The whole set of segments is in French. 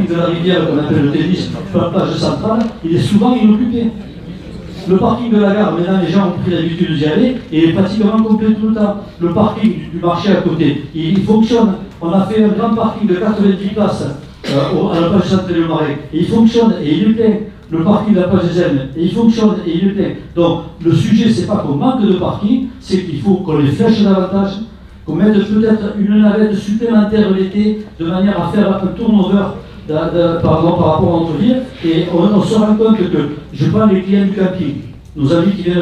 parking de la rivière, qu'on appelle le tennis, sur la plage centrale, il est souvent inoccupé. Le parking de la gare, maintenant les gens ont pris l'habitude d'y aller, et il est pratiquement complet tout le temps. Le parking du marché à côté, il fonctionne. On a fait un grand parking de 90 places à la plage centrale du Marais, et il fonctionne, et il est plein. Le parking de la plage des Aisnes, et il fonctionne, et il est plein. Donc le sujet, c'est pas qu'on manque de parking, c'est qu'il faut qu'on les flèche davantage, qu'on mette peut-être une navette supplémentaire l'été, de manière à faire un turnover par rapport à notre ville, et on se rend compte que, je prends les clients du camping, nos amis qui viennent au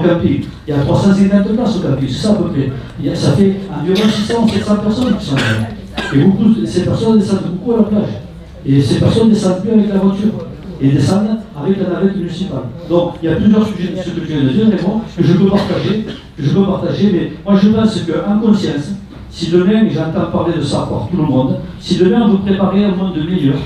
camping, il y a 350 places au camping, c'est ça à peu près. Ça fait environ 600 700 personnes qui sont là. Et beaucoup de ces personnes descendent beaucoup à la plage. Et ces personnes descendent plus avec la voiture, et descendent avec la navette municipale. Donc il y a plusieurs sujets de ce que je viens de dire, Raymond, que je peux partager, mais moi je pense qu'en conscience, si demain, j'entends parler de ça par tout le monde, si demain on veut préparer un monde meilleur,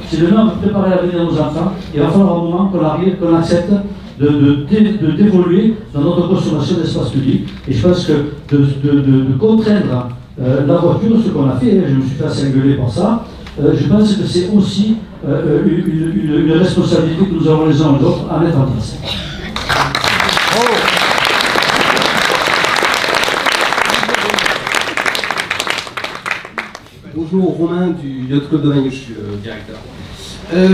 si demain on veut préparer l'avenir de nos enfants, il va falloir un moment qu'on accepte d'évoluer dans notre consommation d'espace public. Et je pense que de contraindre la voiture, ce qu'on a fait, je me suis fait assez engueuler pour ça, je pense que c'est aussi une responsabilité que nous avons les uns et les autres à mettre en place. Bonjour, Romain du Yacht Club de Bagneux, je suis directeur.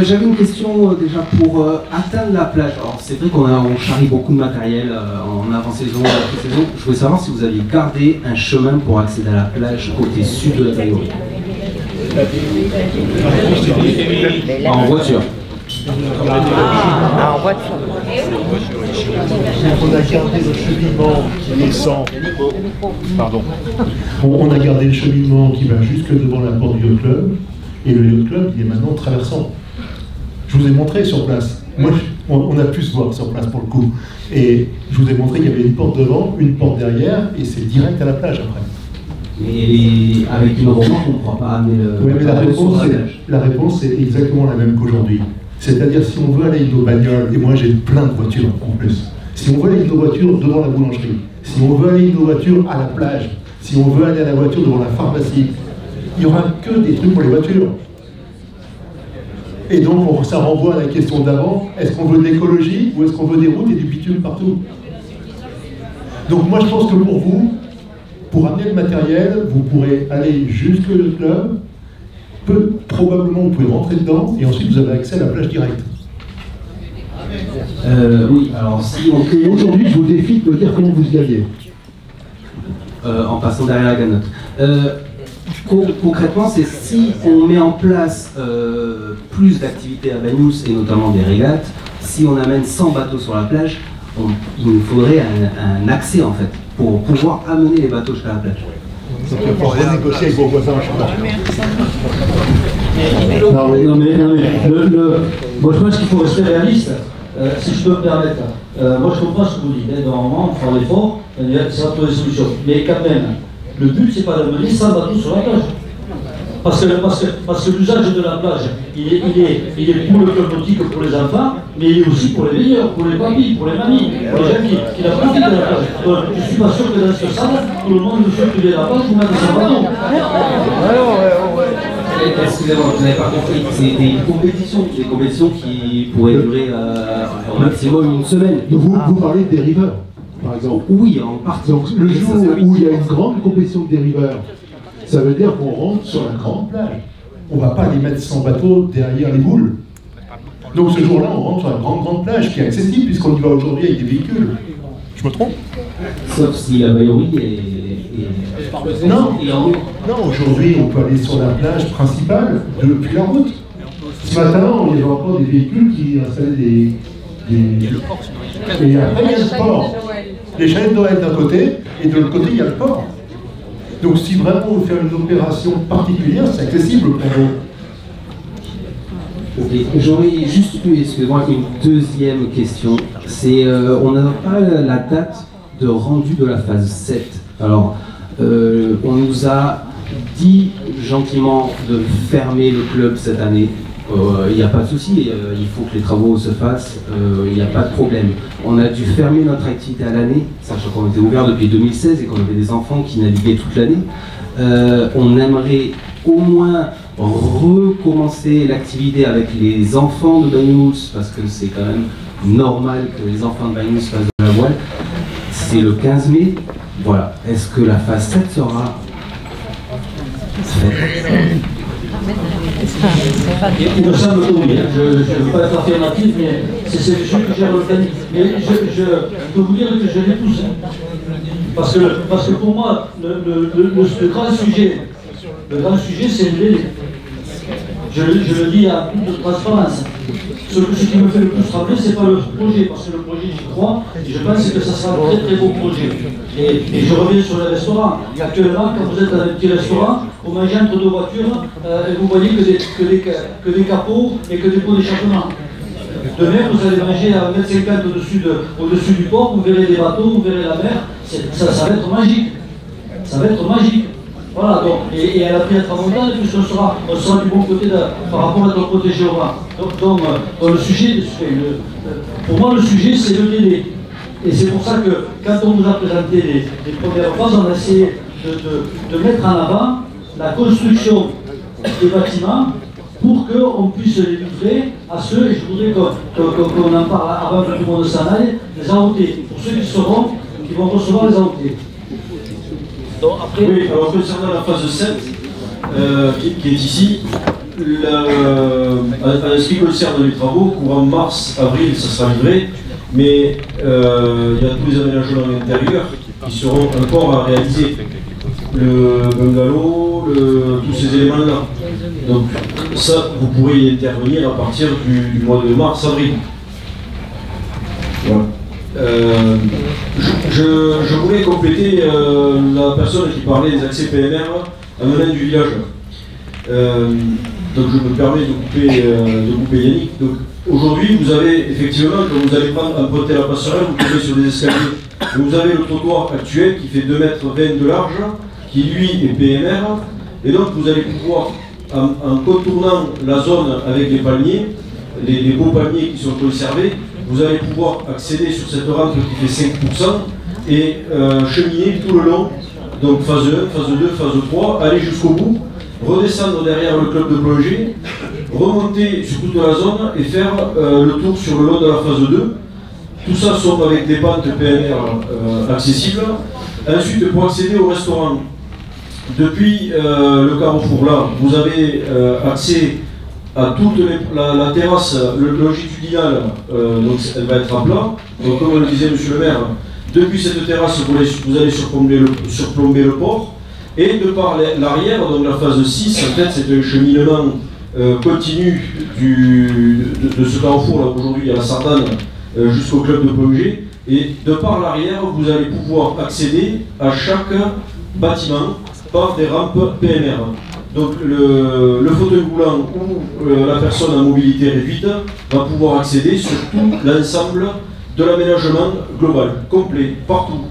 J'avais une question déjà pour atteindre la plage. Alors c'est vrai qu'on charrie beaucoup de matériel en avant-saison, en après-saison. Je voulais savoir si vous aviez gardé un chemin pour accéder à la plage côté sud de la Bagnole. En voiture. En voiture. On a gardé le cheminement qui est sans. Pardon. On a gardé le cheminement qui va jusque devant la porte du Yacht Club, et le Yacht Club, il est maintenant traversant. Je vous ai montré sur place. Moi, on a pu se voir sur place pour le coup. Et je vous ai montré qu'il y avait une porte devant, une porte derrière, et c'est direct à la plage après. Mais avec une remorque, on ne pourra pas amener le. Oui, mais la réponse est exactement la même qu'aujourd'hui. C'est-à-dire, si on veut aller avec nos bagnoles, et moi j'ai plein de voitures en plus, si on veut aller avec nos voitures devant la boulangerie, si on veut aller avec nos voitures à la plage, si on veut aller à la voiture devant la pharmacie, il n'y aura que des trucs pour les voitures. Et donc, ça renvoie à la question d'avant, est-ce qu'on veut de l'écologie ou est-ce qu'on veut des routes et du bitume partout? Donc moi je pense que pour vous, pour amener le matériel, vous pourrez aller jusque le club, probablement vous pouvez rentrer dedans, et ensuite vous avez accès à la plage directe. Oui, alors si on... Et aujourd'hui, je vous défie de me dire comment vous y alliez. En passant derrière la ganotte. Concrètement, c'est si on met en place plus d'activités à Bagnous, et notamment des régates, si on amène 100 bateaux sur la plage, il nous faudrait un accès en fait, pour pouvoir amener les bateaux jusqu'à la plage. Donc il faut renégocier avec vos voisins, je pense. Moi je pense qu'il faut rester réaliste, si je peux me permettre. Moi je comprends ce que vous dites, normalement on fera l'effort, ça va trouver des solutions. Mais quand même, le but c'est pas d'amener 100 bateaux sur la plage. Parce que l'usage de la plage, il est pour le club nautique, pour les enfants, mais il est aussi pour les meilleurs, pour les papis, pour les mamies, pour les gens qui la profitent de la plage. Donc, je ne suis pas sûr que dans ce salle, tout le monde ne souhaite que de la plage ou même son bateau. Excusez-moi, vous n'avez pas compris, c'est des compétitions qui pourraient durer au maximum une semaine. Vous parlez des riveurs, par exemple. Oui, en partie. Donc le jour où il y a une grande compétition des riveurs, ça veut dire qu'on rentre sur la grande plage. On ne va pas les mettre 100 bateaux derrière les boules. Donc ce jour-là, on rentre sur la grande plage qui est accessible puisqu'on y va aujourd'hui avec des véhicules. Je me trompe? Sauf si la maillerie est... Non, aujourd'hui, on peut aller sur la plage principale depuis la route. Ce matin, on y a encore des véhicules qui installent des... Et après, il y a le port. Les chalets de Noël d'un côté, et de l'autre côté, il y a le port. Donc si vraiment on veut faire une opération particulière, c'est accessible pour vous. J'aurais juste excusez-moi, une deuxième question. C'est, on n'a pas la date de rendu de la phase 7. Alors, on nous a dit gentiment de fermer le club cette année. Il n'y a pas de souci, il faut que les travaux se fassent, il n'y a pas de problème. On a dû fermer notre activité à l'année, sachant qu'on était ouvert depuis 2016 et qu'on avait des enfants qui naviguaient toute l'année. On aimerait au moins recommencer l'activité avec les enfants de Banyuls, parce que c'est quand même normal que les enfants de Banyuls fassent de la voile, c'est le 15 mai. Voilà. Est-ce que la phase 7 sera faite? Il me semble que oui, je ne veux pas être affirmatif, mais c'est celui que j'ai retenu. Mais je peux vous dire que je l'ai poussé. Parce que pour moi, le grand sujet, c'est le délai. Je le dis à toute transparence. Ce qui me fait le plus rappeler, ce n'est pas le projet, parce que le projet, j'y crois, et je pense que ça sera un très très beau projet. Et je reviens sur les restaurants. Actuellement, quand vous êtes dans un petit restaurant, vous mangez entre deux voitures, et vous voyez que des capots et que des pots d'échappement. Demain, vous allez manger à 1,50 m au-dessus du port, vous verrez des bateaux, vous verrez la mer, ça va être magique. Ça va être magique. Voilà, donc, et elle a pris la tramontane, puisqu'on sera du bon côté par rapport à notre côté géographe. Donc le sujet, pour moi, le sujet, c'est le délai. Et c'est pour ça que, quand on nous a présenté les premières phases, on a essayé de mettre en avant la construction des bâtiments pour qu'on puisse les livrer à ceux, et je voudrais qu'on en parle avant que tout le monde s'en aille, les AOT, pour ceux qui vont recevoir les AOT. Donc, après... Oui, alors concernant la phase 7, qui est ici, en ce qui concerne les travaux, courant mars, avril, ça sera livré, mais il y a tous les aménagements intérieurs qui seront encore à réaliser. Le bungalow, tous ces éléments-là. Donc ça, vous pourrez y intervenir à partir du mois de mars-avril. Voilà. Je voulais compléter la personne qui parlait des accès PMR amenant du village. Donc je me permets de couper Yannick. Donc aujourd'hui, vous avez effectivement, quand vous allez emprunter la passerelle, vous tombez sur des escaliers. Vous avez le trottoir actuel qui fait 2,20 m de large, qui lui est PMR, et donc vous allez pouvoir, en contournant la zone avec les palmiers, les beaux palmiers qui sont conservés, vous allez pouvoir accéder sur cette rampe qui fait 5% et cheminer tout le long, donc phase 1, phase 2, phase 3, aller jusqu'au bout, redescendre derrière le club de plongée, remonter sur toute la zone et faire le tour sur le long de la phase 2. Tout ça sont avec des pentes PNR accessibles. Ensuite, pour accéder au restaurant, depuis le carrefour là, vous avez accès à toute la terrasse longitudinale, donc elle va être à plat. Donc comme le disait monsieur le maire, depuis cette terrasse, vous allez surplomber le port. Et de par l'arrière, donc la phase 6, en fait c'est un cheminement continu de ce carrefour là, aujourd'hui à la Sardane, jusqu'au club de plongée. Et de par l'arrière, vous allez pouvoir accéder à chaque bâtiment par des rampes PNR. Donc le fauteuil roulant ou la personne à mobilité réduite va pouvoir accéder sur tout l'ensemble de l'aménagement global, complet, partout.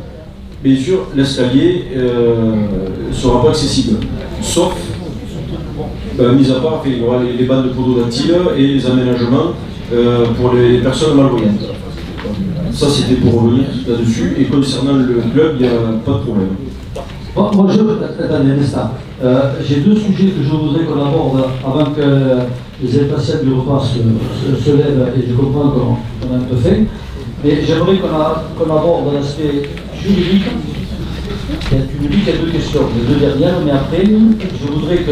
Bien sûr, l'escalier ne sera pas accessible, sauf, mis à part, il y aura les bandes pododactyles et les aménagements pour les personnes malvoyantes. Ça, c'était pour revenir là-dessus. Et concernant le club, il n'y a pas de problème. Bon, moi, attendez un instant. J'ai deux sujets que je voudrais qu'on aborde avant que les impatients du repas se lèvent, et je comprends qu'on a un peu fait. Mais j'aimerais qu'on aborde l'aspect juridique. Tu me dis qu'il y a deux questions, les deux dernières, mais après, je voudrais que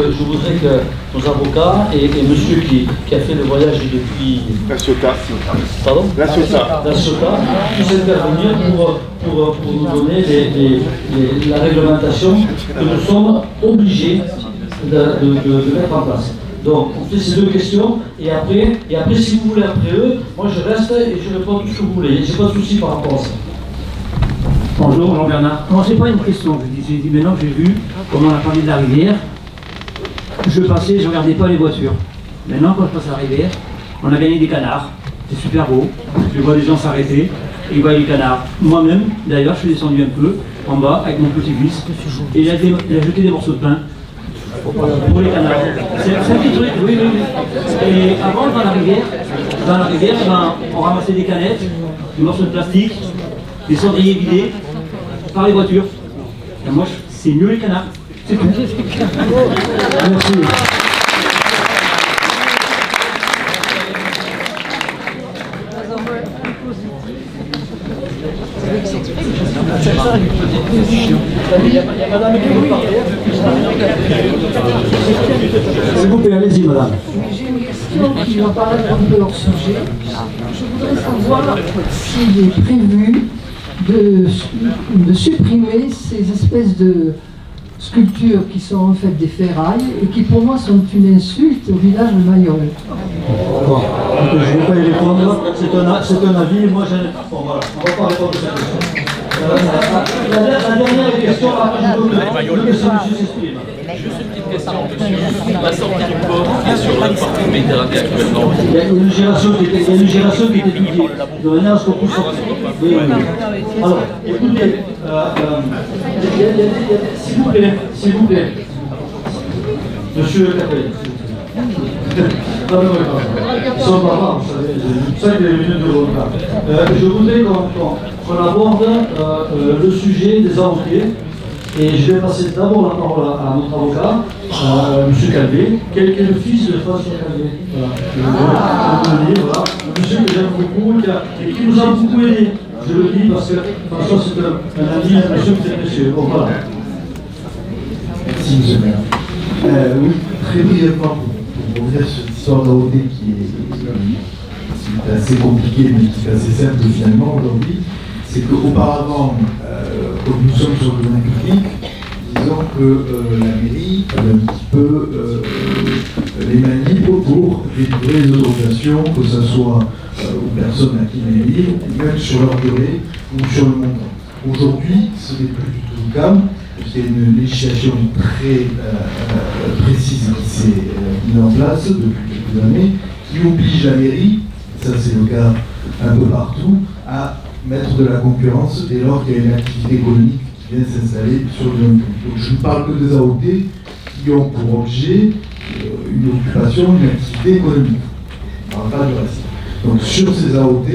nos avocats et monsieur qui a fait le voyage depuis... La Ciotat. Pardon ? La Ciotat. La Ciotat, puissent intervenir pour nous donner la réglementation que nous sommes obligés de mettre en place. Donc, on fait ces deux questions, et après, si vous voulez, après eux, moi je reste et je réponds tout ce que vous voulez. J'ai pas de souci par rapport à ça. Bonjour Jean-Bernard. Non, c'est pas une question. J'ai dit maintenant que j'ai vu comment on a parlé de la rivière. Je passais, je regardais pas les voitures. Maintenant, quand je passe à la rivière, on a gagné des canards. C'est super beau. Je vois les gens s'arrêter et ils voient les canards. Moi-même, d'ailleurs, je suis descendu un peu en bas avec mon petit-fils et il a jeté des morceaux de pain pour les canards. C'est un petit truc, oui. Et avant, dans la rivière, ben, on ramassait des canettes, des morceaux de plastique, des cendriers vidés par les voitures. Et moi, c'est mieux les canards. C'est tout. Merci. S'il vous plaît, allez-y, madame. J'ai une question qui va paraître un peu hors sujet. Je voudrais savoir s'il est prévu de supprimer ces espèces de sculptures qui sont en fait des ferrailles et qui pour moi sont une insulte au village de Mayol. Bon, je ne vais pas y répondre, c'est un avis, moi je... Bon voilà, on ne va pas répondre à cette question. La dernière question, je laisse monsieur s'exprimer. Juste une petite question, monsieur. La sortie du port qui est sur le parc Méditerranée actuellement. Il y a une génération qui était étudiée, de manière à ce qu'on puisse sortir. Oui. Alors, écoutez, s'il vous plaît, monsieur Capel. Non, ils sont marrants, vous savez, 5 minutes de retard. Je voudrais qu'on aborde le sujet des avocats. Et je vais passer d'abord la parole à notre avocat, M. Calvé, qui est le fils de François Calvé. Voilà. Un monsieur que j'aime beaucoup et qui nous a beaucoup aidé. Je le dis parce que François, c'est un ami, un monsieur qui est précieux. Bon, voilà. Merci, monsieur le maire. Oui, très brièvement, pour revenir sur cette histoire d'AOD qui est assez compliquée, mais qui est assez simple finalement aujourd'hui, c'est qu'auparavant, comme nous sommes sur le domaine public, disons que la mairie avait un petit peu les mains libres pour délivrer les autorisations, que ce soit aux personnes à qui les livre, même sur leur durée ou sur le montant. Aujourd'hui, ce n'est plus du tout le cas. C'est une législation très précise qui s'est mise en place depuis quelques années, qui oblige la mairie, ça c'est le cas un peu partout, à mettre de la concurrence dès lors qu'il y a une activité économique qui vient s'installer sur le domaine public. Donc je ne parle que des AOT qui ont pour objet une occupation, une activité économique. Je ne parle pas du reste. Donc sur ces AOT,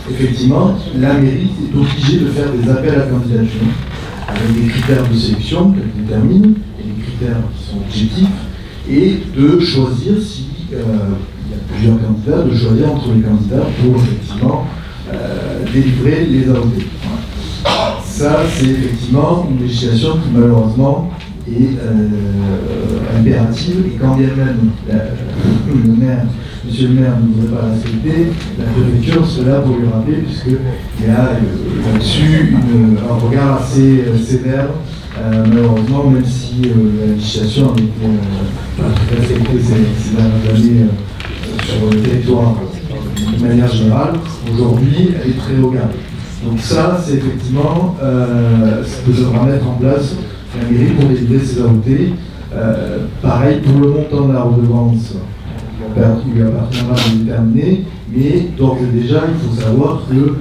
effectivement, la mairie est obligée de faire des appels à candidature avec des critères de sélection qu'elle détermine, et des critères qui sont objectifs, et de choisir si il y a plusieurs candidats, de choisir entre les candidats pour effectivement délivrer les AOT. Ça, c'est effectivement une législation qui malheureusement est impérative, et quand bien même monsieur le maire ne voudrait pas la respecter, la préfecture serait là pour lui rappeler, puisqu'il y a là-dessus un regard assez sévère, malheureusement, même si la législation a été respectée ces dernières années sur le territoire de manière générale, aujourd'hui elle est très regardée. Donc ça, c'est effectivement ce que devra mettre en place la mairie pour délivrer ces AOT. Pareil pour le montant de la redevance, il lui appartiendra de déterminer, mais d'ores et déjà, il faut savoir que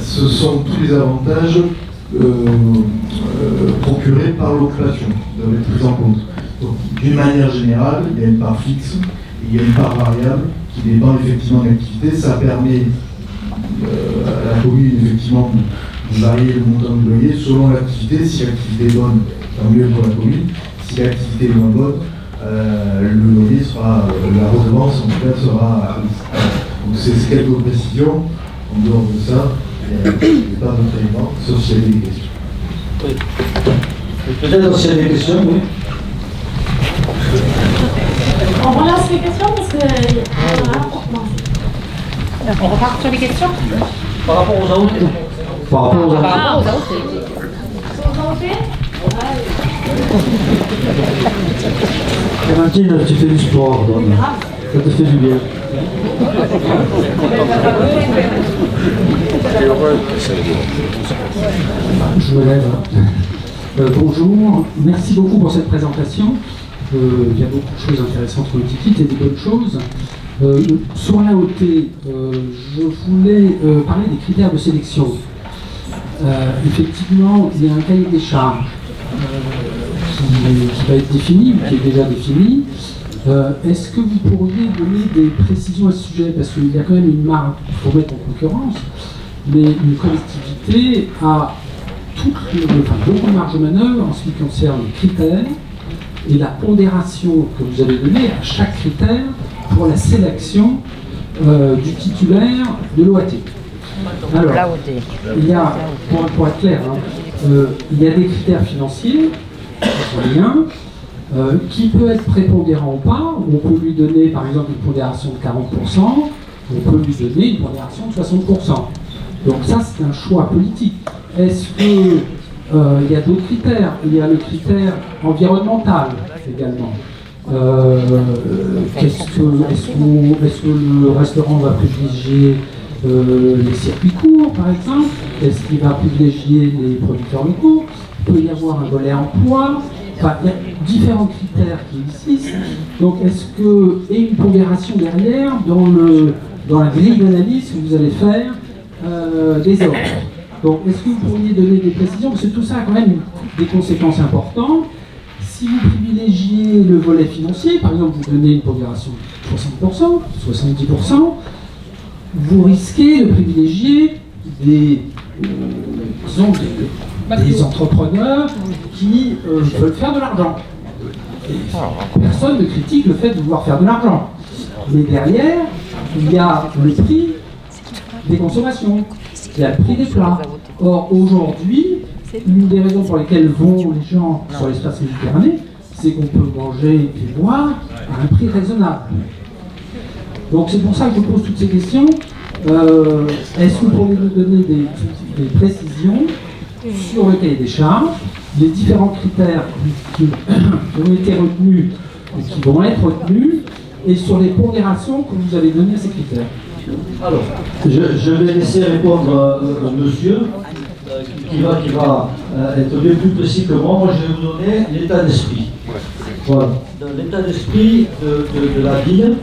ce sont tous les avantages procurés par l'occupation qui doivent être pris en compte. Donc, d'une manière générale, il y a une part fixe et il y a une part variable qui dépend effectivement de l'activité. Ça permet à la commune effectivement de varier le montant de loyer selon l'activité. Si l'activité est bonne, tant mieux pour la commune. Si l'activité est moins bonne, le loyer sera, la redevance en tout cas sera. Donc c'est quelques précisions. En dehors de ça, il n'y a pas d'autres éléments, sauf s'il y a des questions. Oui. Peut-être s'il y a des questions, oui. On relance les questions parce que. On repart sur les questions. Par rapport aux AOT. Par rapport aux AOT. Clémentine, tu fais du sport, donc ça te fait du bien. Je me lève. Bonjour, merci beaucoup pour cette présentation. Il y a beaucoup de choses intéressantes qu'on dit et des bonnes choses. Sur l'AOT, je voulais parler des critères de sélection. Effectivement, il y a un cahier des charges qui va être défini, qui est déjà défini. Est-ce que vous pourriez donner des précisions à ce sujet? Parce qu'il y a quand même une marge, il faut mettre en concurrence, mais une collectivité a beaucoup de marge de manœuvre en ce qui concerne les critères et la pondération que vous avez donnée à chaque critère pour la sélection du titulaire de l'OAT. Alors, il y a, pour être clair, il y a des critères financiers, qui peut être prépondérant ou pas. On peut lui donner par exemple une pondération de 40%, on peut lui donner une pondération de 60%. Donc ça, c'est un choix politique. Est-ce que il y a d'autres critères? Il y a le critère environnemental également. Est-ce que le restaurant va privilégier les circuits courts, par exemple? Est-ce qu'il va privilégier les producteurs locaux? Il peut y avoir un volet emploi. Enfin, il y a différents critères qui existent. Donc, est-ce que, et une pondération derrière dans la grille d'analyse que vous allez faire des offres. Donc, est-ce que vous pourriez donner des précisions? Parce que tout ça a quand même des conséquences importantes. Si vous privilégiez le volet financier, par exemple, vous donnez une pondération de 60%, 70%, vous risquez de privilégier des entrepreneurs qui veulent faire de l'argent. Personne ne critique le fait de vouloir faire de l'argent. Mais derrière, il y a le prix des consommations, il y a le prix des plats. Or, aujourd'hui, une des raisons pour lesquelles vont les gens sur l'espace méditerranéen, c'est qu'on peut manger et boire à un prix raisonnable. Donc c'est pour ça que je pose toutes ces questions. Est-ce que vous pourriez nous donner des précisions sur le cahier des charges, les différents critères qui ont été retenus et qui vont être retenus, et sur les pondérations que vous avez données à ces critères? Alors, je vais laisser répondre monsieur, qui va être bien plus précis que moi. Moi, je vais vous donner l'état d'esprit. Voilà. Dans l'état d'esprit de la ville,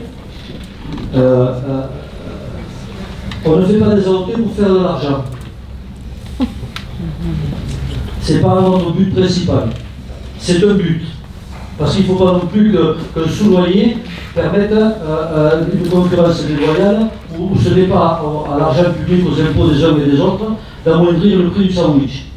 on ne fait pas des AOT pour faire de l'argent. C'est pas notre but principal. C'est un but. Parce qu'il ne faut pas non plus qu'un sous-loyer permette une concurrence déloyale où ce n'est pas à l'argent public, aux impôts des uns et des autres, d'amoindrir le prix du sandwich.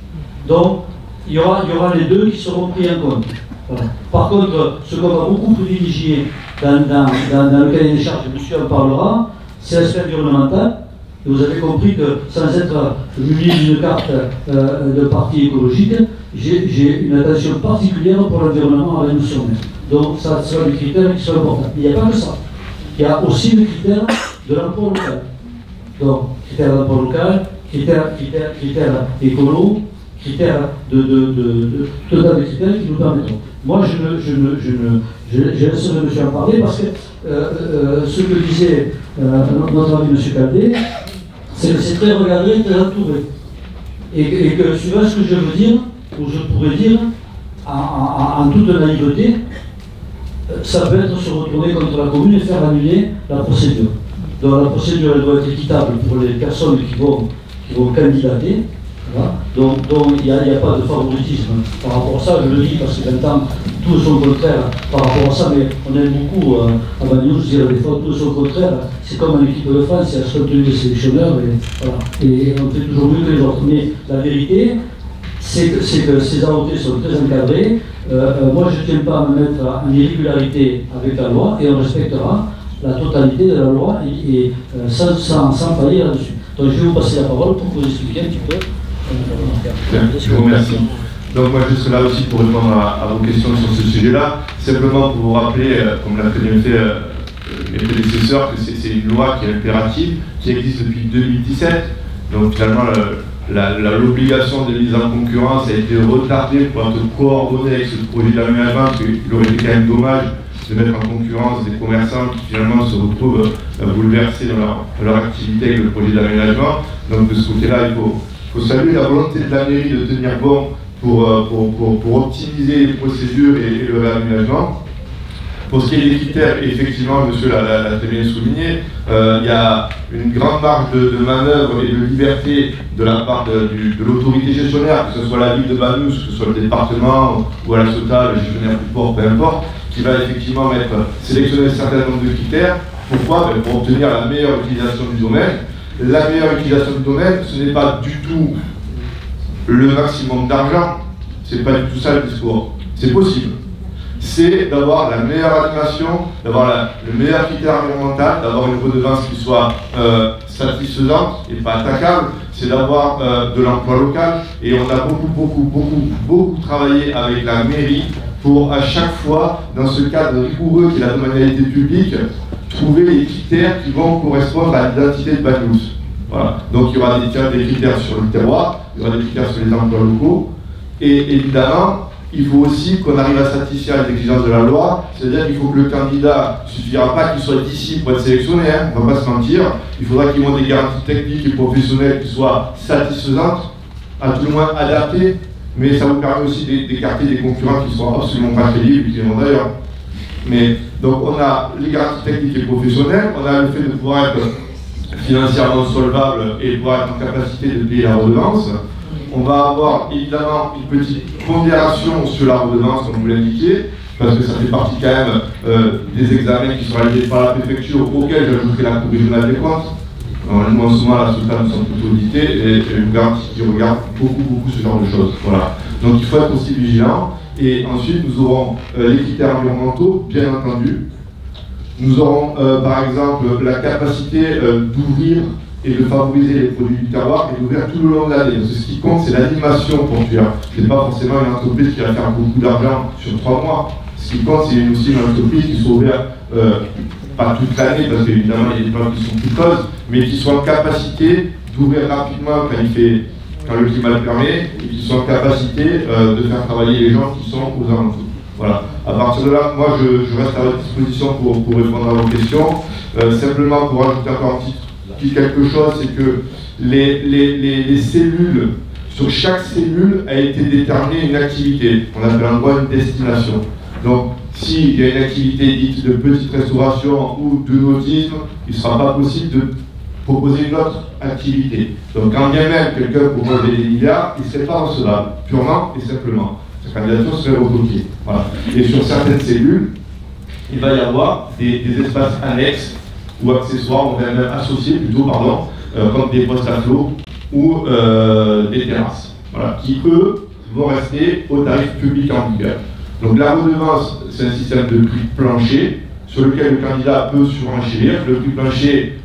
Donc, il y aura les deux qui seront pris en compte. Voilà. Par contre, ce qu'on va beaucoup privilégier dans le cahier des charges, monsieur en parlera, c'est l'aspect environnemental. Et vous avez compris que sans être muni d'une carte de parti écologique, j'ai une attention particulière pour l'environnement à Rennes-sur-Mer. Donc ça sera des critères qui sont importants. Il n'y a pas que ça. Il y a aussi les critères de l'emploi local. Donc, critères d'emploi local, critères écolo, critères total de critères qui nous permettront. Moi, je laisserai monsieur en parler parce que ce que disait notre ami monsieur Caldet, c'est que c'est très regardé, très entouré. Et que suivant ce que je veux dire, ou je pourrais dire, en toute naïveté, ça peut être se retourner contre la commune et faire annuler la procédure. Donc la procédure elle doit être équitable pour les personnes qui vont candidater. Voilà. Donc il n'y a pas de favoritisme par rapport à ça, je le dis parce que maintenant tout est au contraire par rapport à ça, mais on aime beaucoup à Manioux dire des fois tout est au contraire, c'est comme en équipe de France, il y a ce contenu de sélectionneurs et on fait toujours mieux que les autres. Mais la vérité, c'est que ces AOT sont très encadrés. Moi je ne tiens pas à me mettre en irrégularité avec la loi et on respectera la totalité de la loi et sans faillir là-dessus. Donc je vais vous passer la parole pour vous expliquer un petit peu. Je vous remercie. Donc moi je serai là aussi pour répondre à vos questions sur ce sujet-là. Simplement pour vous rappeler, comme l'a très bien fait mes prédécesseurs, que c'est une loi qui est impérative, qui existe depuis 2017. Donc finalement l'obligation de mise en concurrence a été retardée pour être coordonnée avec ce projet d'aménagement, parce qu'il aurait été quand même dommage de mettre en concurrence des commerçants qui finalement se retrouvent bouleversés dans leur activité avec le projet d'aménagement. Donc de ce côté-là, il faut saluer la volonté de la mairie de tenir bon pour optimiser les procédures et le réaménagement. Pour ce qui est des critères, effectivement, monsieur l'a très bien souligné, il y a une grande marge de manœuvre et de liberté de la part de l'autorité gestionnaire, que ce soit la ville de Banous, que ce soit le département ou à la SOTA, le gestionnaire du port, peu importe, qui va effectivement sélectionner un certain nombre de critères. Pourquoi? Pour obtenir la meilleure utilisation du domaine. La meilleure utilisation du domaine, ce n'est pas du tout le maximum d'argent, c'est pas du tout ça le discours. C'est possible. C'est d'avoir la meilleure animation, d'avoir le meilleur critère environnemental, d'avoir une redevance qui soit satisfaisante et pas attaquable. c'est d'avoir de l'emploi local. Et on a beaucoup travaillé avec la mairie pour à chaque fois, dans ce cadre rigoureux qui est la domanialité publique, trouver les critères qui vont correspondre à l'identité de Banyuls. Voilà. Donc il y aura des critères sur le terroir, il y aura des critères sur les emplois locaux, et évidemment, il faut aussi qu'on arrive à satisfaire les exigences de la loi, c'est-à-dire qu'il faut que le candidat, il ne suffira pas qu'il soit d'ici pour être sélectionné, hein, on ne va pas se mentir, il faudra qu'il montre des garanties techniques et professionnelles qui soient satisfaisantes, à tout le moins adaptées, mais ça vous permet aussi d'écarter des concurrents qui ne sont absolument pas crédibles, qui vont d'ailleurs. Mais donc on a les garanties techniques et professionnelles, on a le fait de pouvoir être financièrement solvable et pouvoir être en capacité de payer la redevance. On va avoir évidemment une petite pondération sur la redevance, comme vous l'indiquiez, parce que ça fait partie quand même des examens qui sont réalisés par la préfecture, auxquels j'ajouterai la Cour régionale des comptes. Nous, en ce moment, la SOTA, nous sommes plutôt audités, et je vous garantis qu'ils regardent beaucoup ce genre de choses. Voilà. Donc il faut être aussi vigilant. Et ensuite, nous aurons les critères environnementaux, bien entendu. Nous aurons, par exemple, la capacité d'ouvrir et de favoriser les produits du terroir et d'ouvrir tout le long de l'année. Parce que ce qui compte, c'est l'animation portuaire. Ce n'est pas forcément une entreprise qui va faire beaucoup d'argent sur 3 mois. Ce qui compte, c'est aussi une entreprise qui soit ouverte, pas toute l'année, parce qu'évidemment, il y a des plans qui sont plus causes, mais qui soit en capacité d'ouvrir rapidement quand le climat le permet, et qui soit en capacité de faire travailler les gens qui sont aux alentours. Voilà. À partir de là, moi, je reste à votre disposition pour répondre à vos questions. Simplement, pour ajouter encore un petit quelque chose, c'est que les cellules, sur chaque cellule a été déterminée une activité, qu'on appelle en droit une destination. Donc, s'il y a une activité dite de petite restauration ou de nautisme, il ne sera pas possible de proposer une autre activité. Donc, quand bien même quelqu'un propose des milliards, il ne serait pas recevable, purement et simplement. Sa candidature serait retoquée. Voilà. Et sur certaines cellules, il va y avoir des espaces annexes ou accessoires, on va même associer plutôt, pardon, comme des postes à flot ou des terrasses, voilà, qui eux vont rester au tarif public en vigueur. Donc la redevance, c'est un système de prix plancher sur lequel le candidat peut surenchérir. Le prix plancher,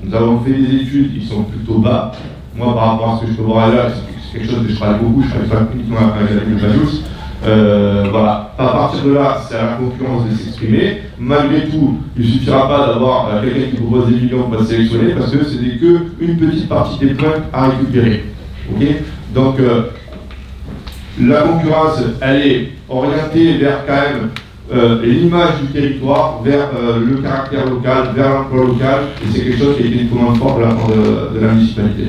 nous avons fait des études qui sont plutôt bas. Moi, par rapport à ce que je peux voir là, c'est quelque chose que je travaille beaucoup, je travaille pas uniquement avec le Banyuls. Voilà. À partir de là, c'est à la concurrence de s'exprimer. Malgré tout, il ne suffira pas d'avoir quelqu'un qui propose des millions pour être sélectionné, parce que ce n'est qu'une petite partie des points à récupérer. Okay. Donc, la concurrence, elle est orientée vers quand même l'image du territoire, vers le caractère local, vers l'emploi local, et c'est quelque chose qui a été une commande forte de la part de la municipalité.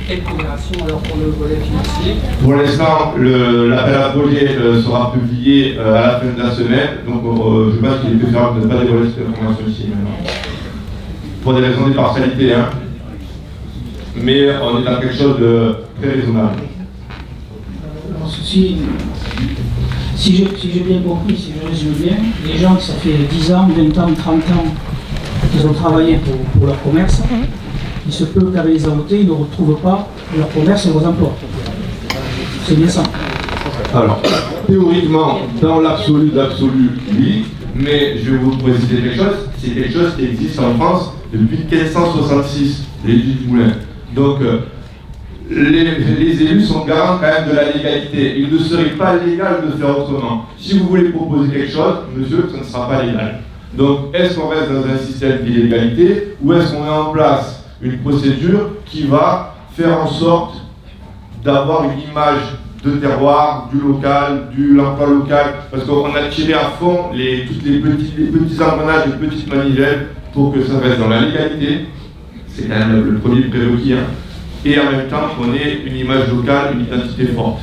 Quelle pondération alors pour le volet financier? Pour l'instant, l'appel à projet sera publié à la fin de la semaine, donc je pense qu'il est préférable de ne pas dévoiler cette information ici maintenant. Pour des raisons d'impartialité, hein. Mais on est dans quelque chose de très raisonnable. Si j'ai bien compris, si je résume bien, les gens, ça fait 10 ans, 20 ans, 30 ans qu'ils ont travaillé pour leur commerce, il se peut qu'avec les AOT, ils ne retrouvent pas leur commerce et leurs emplois. C'est bien ça. Alors, théoriquement, dans l'absolu, oui, mais je vais vous préciser quelque chose, c'est quelque chose qui existe en France depuis 1566, l'édit du Moulin. Donc, les élus sont garants quand même de la légalité. Il ne serait pas légal de faire autrement. Si vous voulez proposer quelque chose, monsieur, ça ne sera pas légal. Donc, est-ce qu'on reste dans un système d'illégalité ou est-ce qu'on met en place une procédure qui va faire en sorte d'avoir une image de terroir, du local, de l'emploi local, parce qu'on a tiré à fond tous les petits engrenages, les petites manivelles pour que ça reste dans la légalité. C'est quand même le premier prérequis. Hein. Et en même temps qu'on ait une image locale, une identité forte.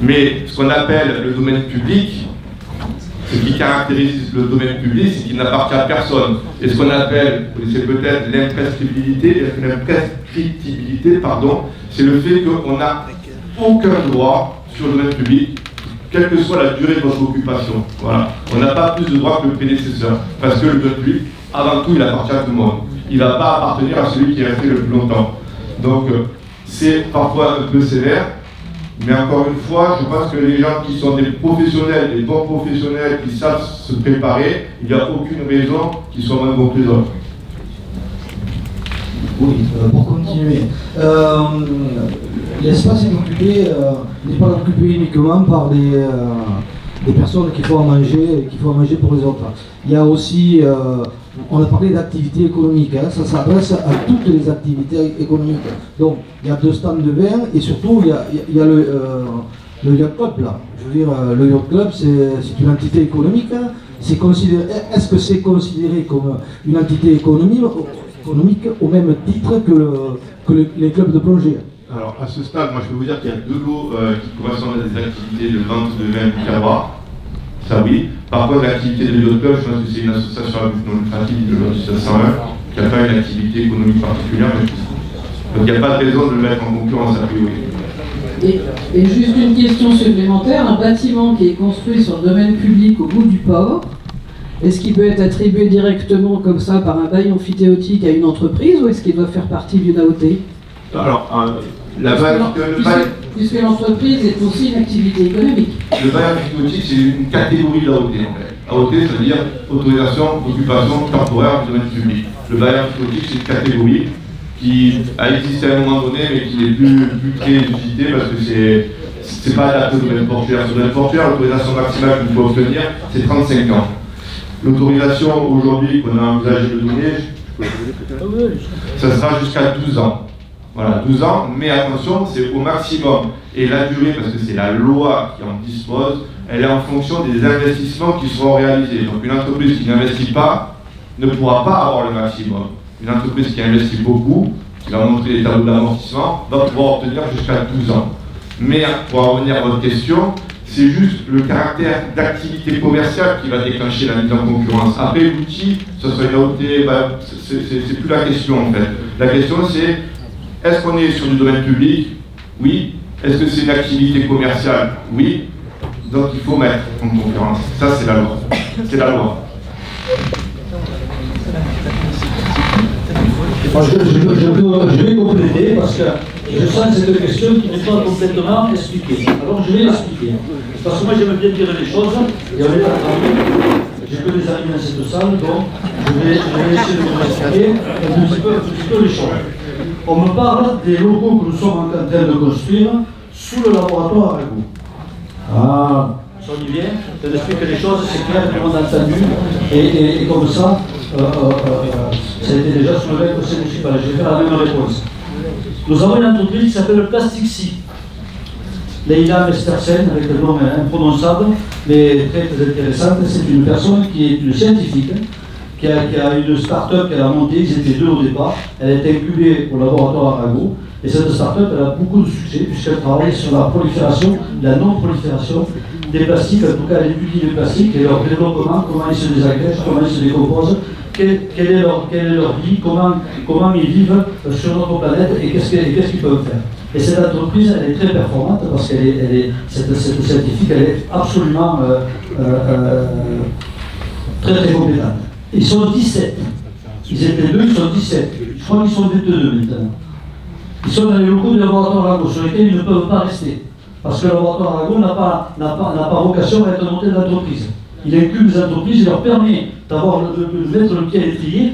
Mais ce qu'on appelle le domaine public, ce qui caractérise le domaine public, c'est qu'il n'appartient à personne. Et ce qu'on appelle, vous connaissez peut-être l'imprescriptibilité, c'est le fait qu'on n'a aucun droit sur le domaine public, quelle que soit la durée de votre occupation. Voilà. On n'a pas plus de droits que le prédécesseur, parce que le domaine public, avant tout, il appartient à tout le monde. Il ne va pas appartenir à celui qui est resté le plus longtemps. Donc, c'est parfois un peu sévère, mais encore une fois, je pense que les gens qui sont des professionnels, des bons professionnels, qui savent se préparer, il n'y a aucune raison qu'ils soient moins bons que les autres. Oui, pour continuer. L'espace est occupé, n'est pas occupé uniquement par des personnes qui font à manger pour les autres. Il y a aussi, on a parlé d'activités économiques, hein, ça s'adresse à toutes les activités économiques. Donc il y a 2 stands de vin et surtout il y a le yacht club là. Je veux dire, le yacht club c'est une entité économique. Hein. Est-ce que c'est considéré comme une entité économique au même titre que les clubs de plongée? Alors à ce stade, moi je peux vous dire qu'il y a 2 lots qui correspondent à des activités de vente de vin du terroir. Ça oui. Par contre, l'activité de yacht club, je pense que c'est une association à but non lucratif de l'Office 101 qui n'a pas une activité économique particulière. Donc il n'y a pas de raison de le mettre en concurrence a priori. Et juste une question supplémentaire, un bâtiment qui est construit sur le domaine public au bout du port, est-ce qu'il peut être attribué directement comme ça par un bail amphithéotique à une entreprise ou est-ce qu'il doit faire partie d'une AOT? Alors, puisque l'entreprise est aussi une activité économique. Le bail amphithéotique, c'est une catégorie de l'AOT en fait. AOT, ça veut dire autorisation d'occupation temporaire du domaine public. Le bail amphithéotique, c'est une catégorie qui a existé à un moment donné, mais qui n'est plus très usitée parce que c'est pas adapté au domaine portuaire. Sur le domaine portuaire, l'autorisation maximale qu'il faut obtenir, c'est 35 ans. L'autorisation aujourd'hui qu'on a envisagé de donner, ça sera jusqu'à 12 ans. Voilà, 12 ans, mais attention, c'est au maximum. Et la durée, parce que c'est la loi qui en dispose, elle est en fonction des investissements qui seront réalisés. Donc une entreprise qui n'investit pas ne pourra pas avoir le maximum. Une entreprise qui investit beaucoup, qui va montrer les tableaux d'amortissement, va pouvoir obtenir jusqu'à 12 ans. Mais pour en revenir à votre question, c'est juste le caractère d'activité commerciale qui va déclencher la mise en concurrence. Après, l'outil, ce sera une AOT, c'est plus la question en fait. La question c'est, est-ce qu'on est sur du domaine public? Oui. Est-ce que c'est une activité commerciale? Oui. Donc il faut mettre en concurrence. Ça c'est la loi. C'est la loi. Je vais compléter parce que je sens que c'est une question qui n'est pas complètement expliquée. Alors je vais l'expliquer. Parce que moi j'aime bien dire les choses et on est entendu. J'ai que des amis dans cette salle, donc je vais essayer de vous expliquer un petit peu les choses. On me parle des locaux que nous sommes en train de construire sous le laboratoire Arago. Ah, soyez bien, je vous explique les choses, c'est clair, tout le monde a entendu, et comme ça a été déjà soulevé au conseil municipal. Je vais faire la même réponse. Nous avons une entreprise qui s'appelle Plastic-C. Leïla Mestersen, avec le nom imprononçable, mais très intéressante. C'est une personne qui est une scientifique, qui a une start-up qu'elle a montée, ils étaient 2 au départ. Elle a été incubée au laboratoire Arago. Et cette start-up, elle a beaucoup de succès, puisqu'elle travaille sur la prolifération, la non-prolifération des plastiques. En tout cas, elle étudie les plastiques et leur développement, comment ils se désagrègent, comment ils se décomposent, quelle est leur vie, comment ils vivent sur notre planète et qu'est-ce qu'ils peuvent faire. Et cette entreprise, elle est très performante parce cette scientifique, elle est absolument très très compétente. Ils sont 17. Ils étaient 2, ils sont 17. Je crois qu'ils sont 22 maintenant. Ils sont dans les locaux du laboratoire Arago sur lesquels ils ne peuvent pas rester. Parce que le laboratoire Arago n'a pas vocation à être monté d'entreprise. Il incube les entreprises, il leur permet d'avoir de mettre le pied à l'étrier,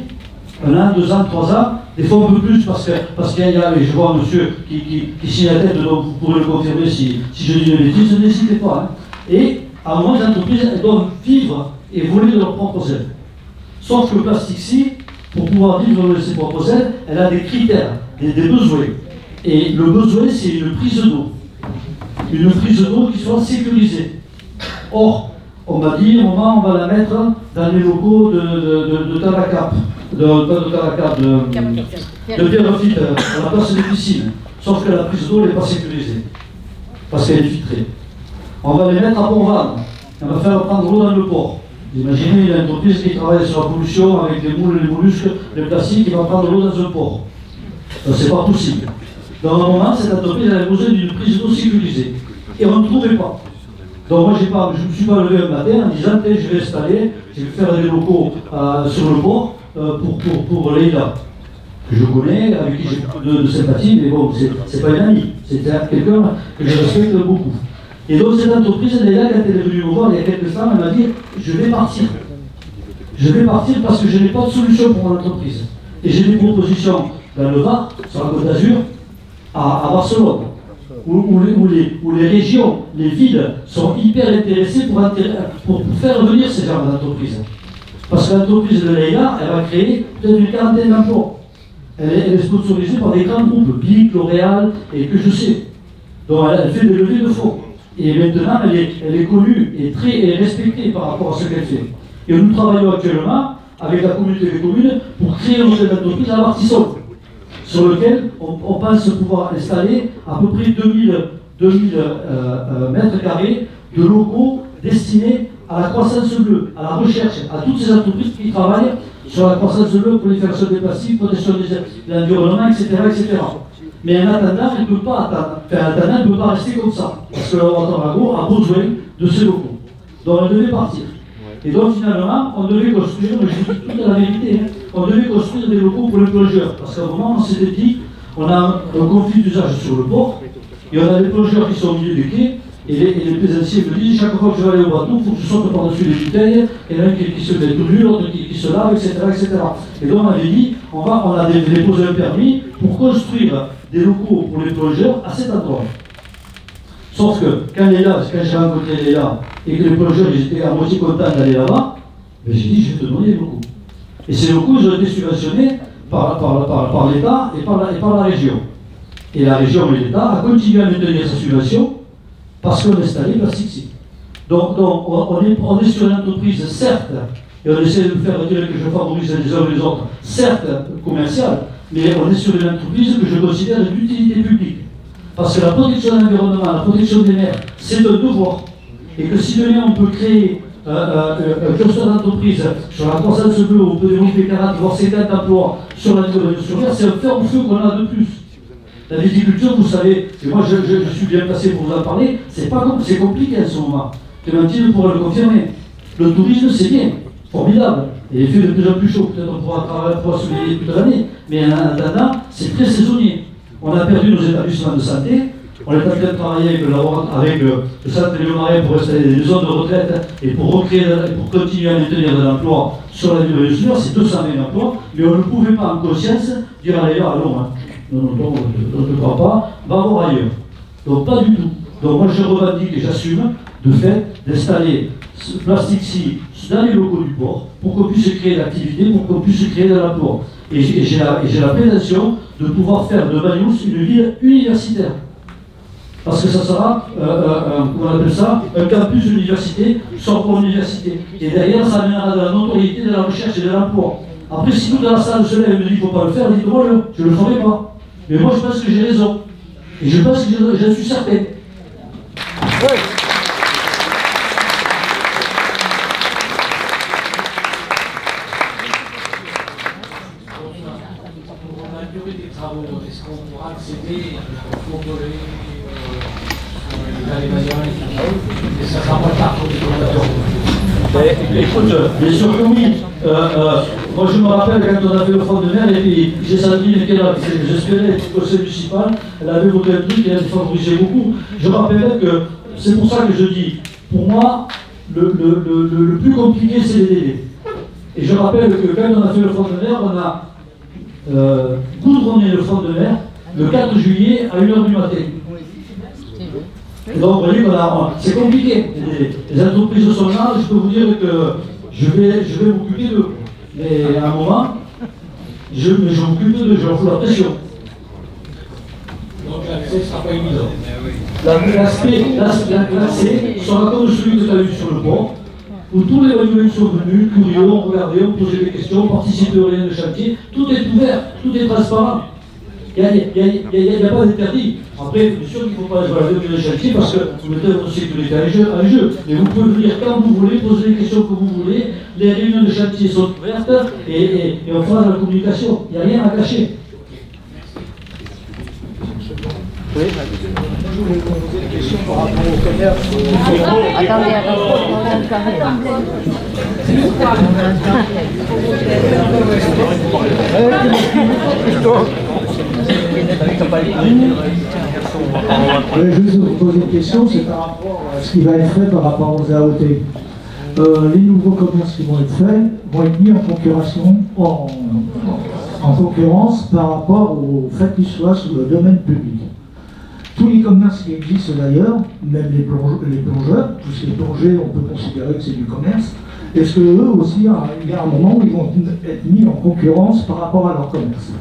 1 an, 2 ans, 3 ans, des fois un peu plus parce qu'il y a, je vois un monsieur qui signe la tête, donc vous pourrez le confirmer si je dis une bêtise, n'hésitez pas. Hein. Et à un moment, les entreprises, elles doivent vivre et voler de leurs propres ailes. Sauf que Plastic-C, pour pouvoir vivre de ses propres ailes, elle a des critères, des besoins. Et le besoin, c'est une prise d'eau. Une prise d'eau qui soit sécurisée. Or, on m'a dit, au moment, on va la mettre dans les locaux de Taracap, de Pierrefitte, à la place des piscines. Sauf que la prise d'eau n'est pas sécurisée, parce qu'elle est filtrée. On va les mettre à Pont-Val, on va faire prendre l'eau dans le port. Imaginez une entreprise qui travaille sur la pollution avec les moules, les mollusques, les plastiques, qui va prendre l'eau dans un port. C'est pas possible. Dans un moment, cette entreprise avait besoin d'une prise d'eau sécurisée. Et on ne trouvait pas. Donc moi, je ne me suis pas levé un matin en disant, je vais installer, je vais faire des locaux sur le port pour Leïla, que je connais, avec qui j'ai de sympathie, mais bon, c'est pas une amie, c'est quelqu'un que je respecte beaucoup. Et donc cette entreprise, Leïla, quand elle est venue me voir il y a quelques temps, elle m'a dit, je vais partir. Je vais partir parce que je n'ai pas de solution pour mon entreprise. Et j'ai des propositions dans le Var, sur la Côte d'Azur, à Barcelone, où les régions, les villes sont hyper intéressées pour faire venir ces genres d'entreprises. Parce que l'entreprise de Leïla, elle va créer peut-être une quarantaine d'emplois. Elle est sponsorisée par des grands groupes, BIC, L'Oréal, et que je sais. Donc elle fait des levées de fonds. Et maintenant, elle est connue et très respectée par rapport à ce qu'elle fait. Et nous travaillons actuellement avec la communauté des communes pour créer une nouvelle entreprise à Martissol, sur lequel on pense pouvoir installer à peu près 2000 mètres carrés de locaux destinés à la croissance bleue, à la recherche, à toutes ces entreprises qui travaillent sur la croissance bleue, prolifération des plastiques, protection de l'environnement, etc., etc. Mais en attendant, elle ne peut pas attendre. Enfin, en attendant, elle ne peut pas rester comme ça. Parce que le laboratoire Agro a besoin de ces locaux. Donc elle devait partir. Et donc finalement, on devait construire, mais je dis toute la vérité, on devait construire des locaux pour les plongeurs. Parce qu'à un moment, on s'était dit, on a un conflit d'usage sur le port, et on a des plongeurs qui sont au milieu des quais, et les plaisanciers me disent, chaque fois que je vais aller au bateau, il faut que je saute par-dessus les bouteilles, et il y en a un qui se met tout nu, l'autre qui se lave, etc., etc. Et donc on avait dit, on a déposé un permis pour construire des locaux pour les plongeurs à cet endroit. Sauf que quand j'ai rencontré Léla et que les plongeurs ils étaient à moitié contents d'aller là-bas, ben j'ai dit, je vais te donner les locaux. Et ces locaux, ils ont été subventionnés par l'État et par la région. Et la région et l'État a continué à maintenir sa subvention parce qu'on installait Plastic. Donc on est sur une entreprise, certes, et on essaie de me faire dire que je favorise les uns et les autres, certes commerciale, mais on est sur une entreprise que je considère d'utilité publique. Parce que la protection de l'environnement, la protection des mers, c'est un devoir. Et que si demain on peut créer un cluster d'entreprise sur la croissance bleue, on peut développer 40 voire 50 emplois sur l'environnement sur mer, c'est un fer au feu qu'on a de plus. La viticulture, vous savez, et moi je suis bien placé pour vous en parler, c'est compliqué en ce moment. Clémentine pourrait le confirmer. Le tourisme, c'est bien, formidable. Et il fait de plus en plus chaud, peut-être on pourra se lever toute l'année, mais en attendant, c'est très saisonnier. On a perdu nos établissements de santé, on est en train de travailler avec le centre Léo Marais pour installer des zones de retraite et pour continuer à maintenir de l'emploi sur la durée du c'est 200 000 emplois, mais on ne pouvait pas en conscience dire allez là, allons, non, on ne croit pas, va voir ailleurs. Donc pas du tout. Donc moi je revendique et j'assume de fait d'installer ce Plastic dans les locaux du port pour qu'on puisse créer l'activité, pour qu'on puisse créer de l'emploi. Et j'ai la prétention de pouvoir faire de Banyuls une ville universitaire. Parce que ça sera, comment on appelle ça, un campus d'université, sans pour l'université. Et derrière, ça amènera de la notoriété, de la recherche et de l'emploi. Après, si tout dans la salle se lève et me dit qu'il ne faut pas le faire, dites-moi je ne le ferai pas. Mais moi, je pense que j'ai raison. Et je pense que j'en suis certain. Ouais. Est-ce qu'on pourra accéder au volet et ça sera pas tard pour les écoute, bien sûr que oui. Moi je me rappelle quand on a fait le front de mer, et puis j'ai Sandrine qui est là, j'espérais être conseil municipal, elle avait voté un truc et elle favorisait beaucoup. Je me rappelle que c'est pour ça que je dis, pour moi, le plus compliqué c'est les délais. Et je rappelle que quand on a fait le front de mer, on a goudronné le front de mer le 4 juillet à 1h du matin. Et donc vous voyez c'est compliqué. Les entreprises sont là, je peux vous dire que je vais m'occuper d'eux. Mais à un moment, je m'occupe d'eux, je leur fous la pression. Donc l'accès ne sera pas évident. L'accès sera comme celui que tu as eu sur le port, où tous les Banyuls sont venus, curieux, ont regardé, ont posé des questions, ont participé aux réunions de chantier. Tout est ouvert, tout est transparent. Il n'y a pas d'interdit. Après, bien sûr qu'il ne faut pas jouer à le chantier parce que vous mettez votre sécurité en jeu. Mais vous pouvez venir quand vous voulez, poser les questions que vous voulez. Les réunions de chantier sont ouvertes et on fera de la communication. Il n'y a rien à cacher. Oui. Je voulais vous poser des questions par rapport au commerce. Attendez. Je vais juste vous poser une question, c'est par rapport à ce qui va être fait par rapport aux AOT. Les nouveaux commerces qui vont être faits vont être mis en en concurrence par rapport au fait qu'ils soient sous le domaine public. Tous les commerces qui existent d'ailleurs, même les plongeurs, tous ces plongeurs, on peut considérer que c'est du commerce, est-ce qu'eux aussi, il y a un moment où ils vont être mis en concurrence par rapport à leur commerce?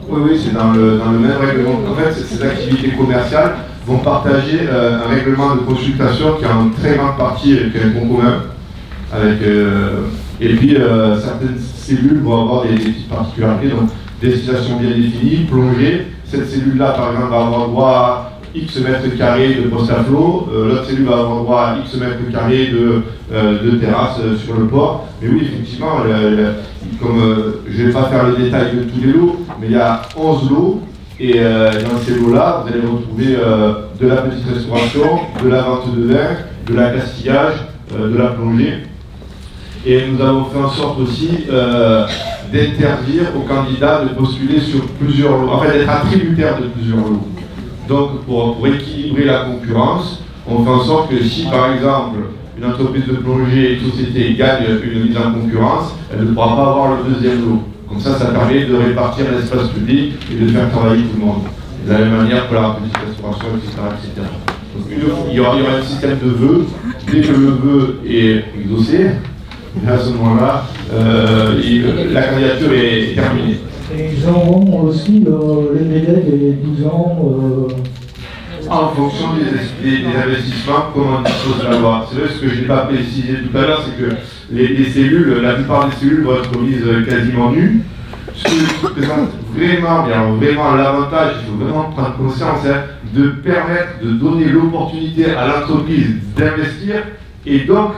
Oui, c'est dans le même règlement. En fait, ces activités commerciales vont partager un règlement de consultation qui a en très grande partie avec un point commun. Et puis, certaines cellules vont avoir des petites particularités, donc destination bien définie, plongée. Cette cellule-là, par exemple, va avoir droit à X mètres carrés de poste à flot, l'autre cellule va avoir droit à X mètres carrés de terrasse sur le port. Mais oui, effectivement, comme je ne vais pas faire le détail de tous les lots, mais il y a 11 lots, et dans ces lots-là, vous allez retrouver de la petite restauration, de la vente de vin, de l'accastillage, de la plongée. Et nous avons fait en sorte aussi d'interdire aux candidats de postuler sur plusieurs lots, en fait d'être attributaires de plusieurs lots. Donc pour équilibrer la concurrence, on fait en sorte que si par exemple une entreprise de plongée et une société gagne une mise en concurrence, elle ne pourra pas avoir le deuxième lot. Comme ça permet de répartir l'espace public et de faire travailler tout le monde. De la même manière pour la petite restauration, etc. Donc, il y aura un système de vœux. Dès que le vœu est exaucé, à ce moment-là, la candidature est terminée. Et ils auront aussi les délais des 12 ans en fonction des investissements, comme on dispose de la loi. C'est vrai, ce que je n'ai pas précisé tout à l'heure, c'est que les cellules, la plupart des cellules vont être mises quasiment nues. Ce qui présente vraiment l'avantage, il faut vraiment prendre conscience, de permettre de donner l'opportunité à l'entreprise d'investir et donc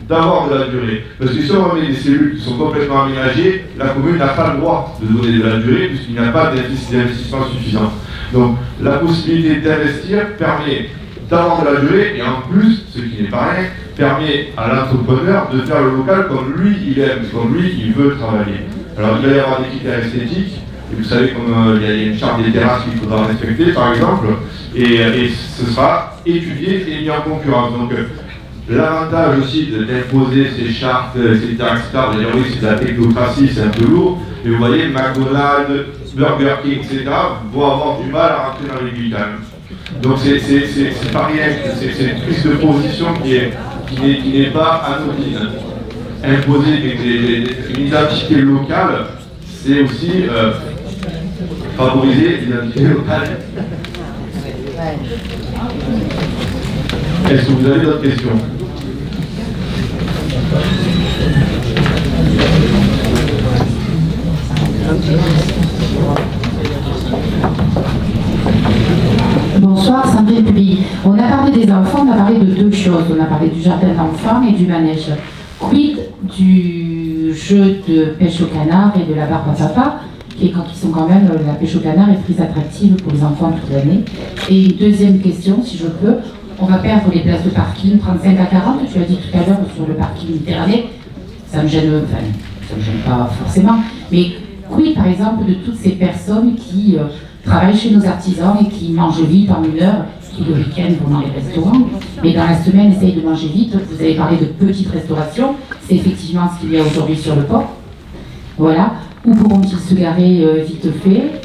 d'avoir de la durée. Parce que si on remet des cellules qui sont complètement aménagées, la commune n'a pas le droit de donner de la durée puisqu'il n'y a pas d'investissement suffisant. Donc la possibilité d'investir permet d'avoir de la durée et en plus, ce qui n'est pas rien, permet à l'entrepreneur de faire le local comme lui il aime, comme lui il veut travailler. Alors il va y avoir des critères esthétiques, et vous savez comme il y a une charte des terrasses qu'il faudra respecter par exemple, et ce sera étudié et mis en concurrence. Donc l'avantage aussi d'imposer ces chartes, etc., vous allez dire oui, c'est de la technocratie, c'est un peu lourd, mais vous voyez, McDonald's, Burger King, etc., vont avoir du mal à rentrer dans l'aiguille quand même. Donc c'est pas rien, c'est une prise de position qui n'est pas anodine. Imposer une identité locale, c'est aussi favoriser l'identité locale. Est-ce que vous avez d'autres questions? Bonsoir, Sandrine Puy. On a parlé des enfants, on a parlé de deux choses. On a parlé du jardin d'enfants et du manège. Quid du jeu de pêche au canard et de la barbe à papa, qui sont quand même, la pêche au canard est très attractive pour les enfants toute l'année. Et une deuxième question, si je peux, on va perdre les places de parking, 35 à 40, tu as dit tout à l'heure sur le parking Méditerranée, ça me gêne pas forcément, mais quid par exemple de toutes ces personnes qui travaillent chez nos artisans et qui mangent vite en une heure, qui le week-end vont dans les restaurants, mais dans la semaine essayent de manger vite. Vous avez parlé de petite restauration, c'est effectivement ce qu'il y a aujourd'hui sur le port. Voilà. Où pourront-ils se garer vite fait?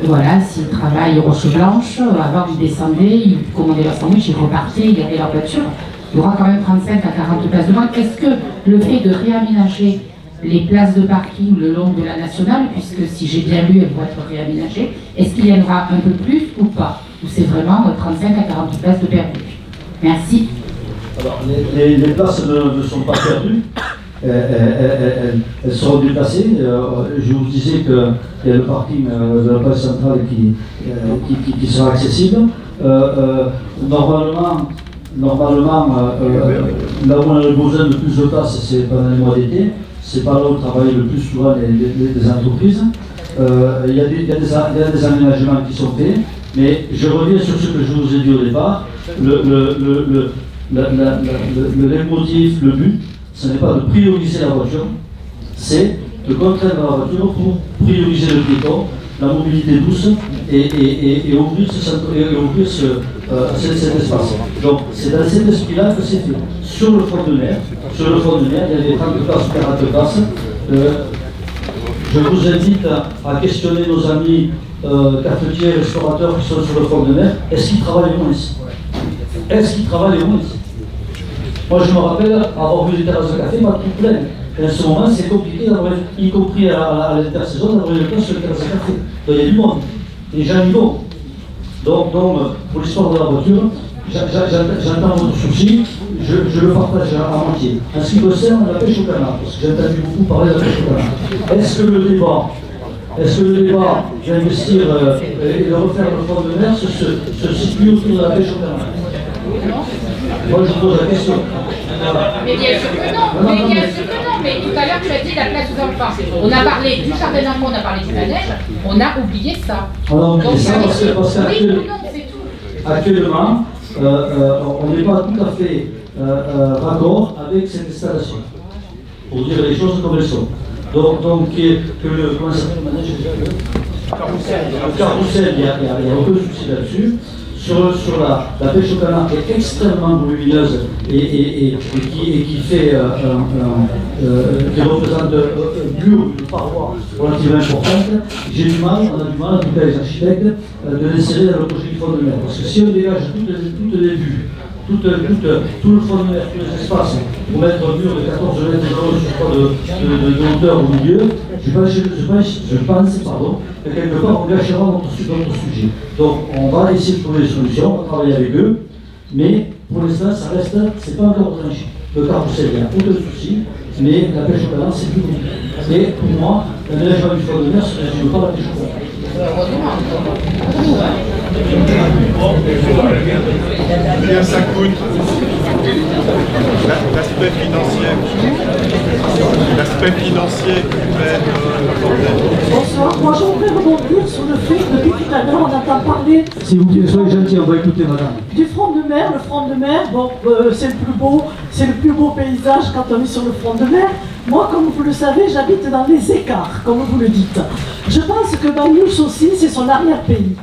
Voilà, s'ils travaillent Roche Blanche, avant ils descendaient, ils commandaient leur sandwich, ils repartaient, ils garaient leur voiture. Il y aura quand même 35 à 40 places de moins. Est-ce que le fait de réaménager les places de parking le long de la nationale, puisque si j'ai bien lu, elles vont être réaménagées, est-ce qu'il y en aura un peu plus ou pas? Ou c'est vraiment 35 à 40 places de perdues? Merci. Alors, les places ne sont pas perdues. Elles seront déplacées. Je vous disais qu'il y a le parking de la place centrale qui sera accessible. Normalement, là où on a besoin de plus de place, c'est pendant les mois d'été. C'est pas là où travaillent le plus souvent les entreprises. Il y a des aménagements qui sont faits, mais je reviens sur ce que je vous ai dit au départ. Le leitmotiv, le but, ce n'est pas de prioriser la voiture, c'est de contraindre la voiture pour prioriser le piéton, la mobilité douce et ouvrir cet espace. Donc c'est dans cet esprit-là que c'est fait. Sur le front de mer, il y a des 30 places, 40 places. je vous invite à questionner nos amis cafetiers, restaurateurs qui sont sur le front de mer. Est-ce qu'ils travaillent au moins ici? Est-ce qu'ils travaillent au moins ici? Moi, je me rappelle avoir vu des terrasses de café, pas tout pleines. Et en ce moment, c'est compliqué, y compris à l'intersaison, d'avoir une place sur les terrasses de café. Donc, il y a du monde. Les gens y vont. Donc pour l'histoire de la voiture, j'entends votre souci, je le partage à moitié. En ce qui concerne la pêche au canard, parce que j'ai entendu beaucoup parler de la pêche au canard, est-ce que le débat d'investir et de refaire le front de mer se situe autour de la pêche au canard? Moi, je pose la question. Mais bien sûr que non, mais tout à l'heure tu as dit la place aux enfants. On a parlé du jardin d'enfants, on a parlé du manège, on a oublié ça. Alors, donc, ça parce qu'actuellement, on n'est pas tout à fait raccord avec cette installation, pour dire les choses comme elles sont. Donc comment ça s'appelle le manège? Le carrousel, il n'y a aucun souci là-dessus. Sur la pêche au canard qui est extrêmement volumineuse et qui fait qui représente un mur, une paroi relativement importante, on a du mal, en tout cas les architectes, de l'insérer dans le projet du front de mer. Parce que si on dégage toutes les vues, tout le front de mer, tous les espaces, pour mettre un mur de 14 mètres de hauteur au milieu, je pense que quelque part on gâchera notre sujet. Donc on va essayer de trouver des solutions, on va travailler avec eux, mais pour l'instant ça reste, c'est pas encore tranché. Le carrousel, il n'y a aucun souci, mais la pêche au canard c'est plus compliqué. Et pour moi, l'aménagement du front de mer, je ne veux pas la pêche au canard. Combien ça coûte? L'aspect financier Bonsoir, moi j'aimerais rebondir sur le fait que depuis tout à l'heure on entend parler. S'il vous plaît, soyez gentil, on va écouter madame. Du front de mer, le front de mer, bon, c'est le plus beau paysage quand on est sur le front de mer. Moi, comme vous le savez, j'habite dans les écarts, comme vous le dites. Je pense que Banyuls aussi, c'est son arrière-pays.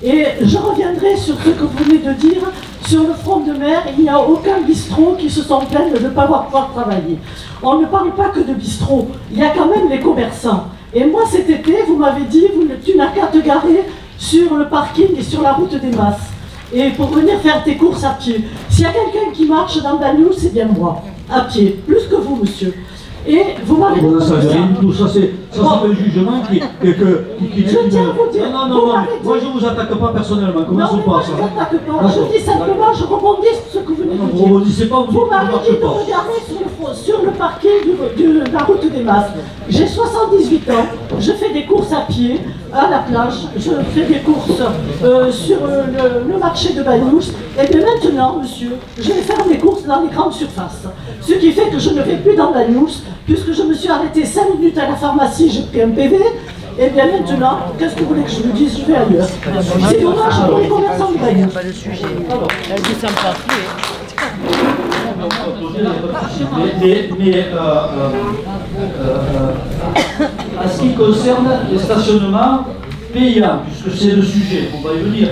Et je reviendrai sur ce que vous venez de dire. Sur le front de mer, il n'y a aucun bistrot qui se sent plaint de ne pas pouvoir travailler. On ne parle pas que de bistrot, il y a quand même les commerçants. Et moi, cet été, vous m'avez dit, tu n'as qu'à te garer sur le parking et sur la route des Masses. Et pour venir faire tes courses à pied. S'il y a quelqu'un qui marche dans Banyuls, c'est bien moi, à pied, plus que vous, monsieur. Et vous m'avez dit ça c'est un jugement qui je tiens à vous dire. Non, moi je ne vous attaque pas personnellement. Commençons pas ça. Je ne vous attaque pas. Je dis simplement, je rebondis sur ce que vous venez de dire. Vous rebondissez pas, vous m'avez dit de regarder sur le parking de la route des Masses. J'ai 78 ans, je fais des courses à pied, à la plage, je fais des courses sur le marché de Banyuls. Et bien maintenant, monsieur, je vais faire mes courses dans les grandes surfaces. Ce qui fait que je ne vais plus dans Banyuls, puisque je me suis arrêté 5 minutes à la pharmacie, j'ai pris un PV. Et bien maintenant, qu'est-ce que vous voulez que je vous dise? Je vais ailleurs. C'est dommage pour les commerçants de Banyuls. Pas le sujet. C'est sympa. Mais en ce qui concerne les stationnements payants, puisque c'est le sujet, on va y venir,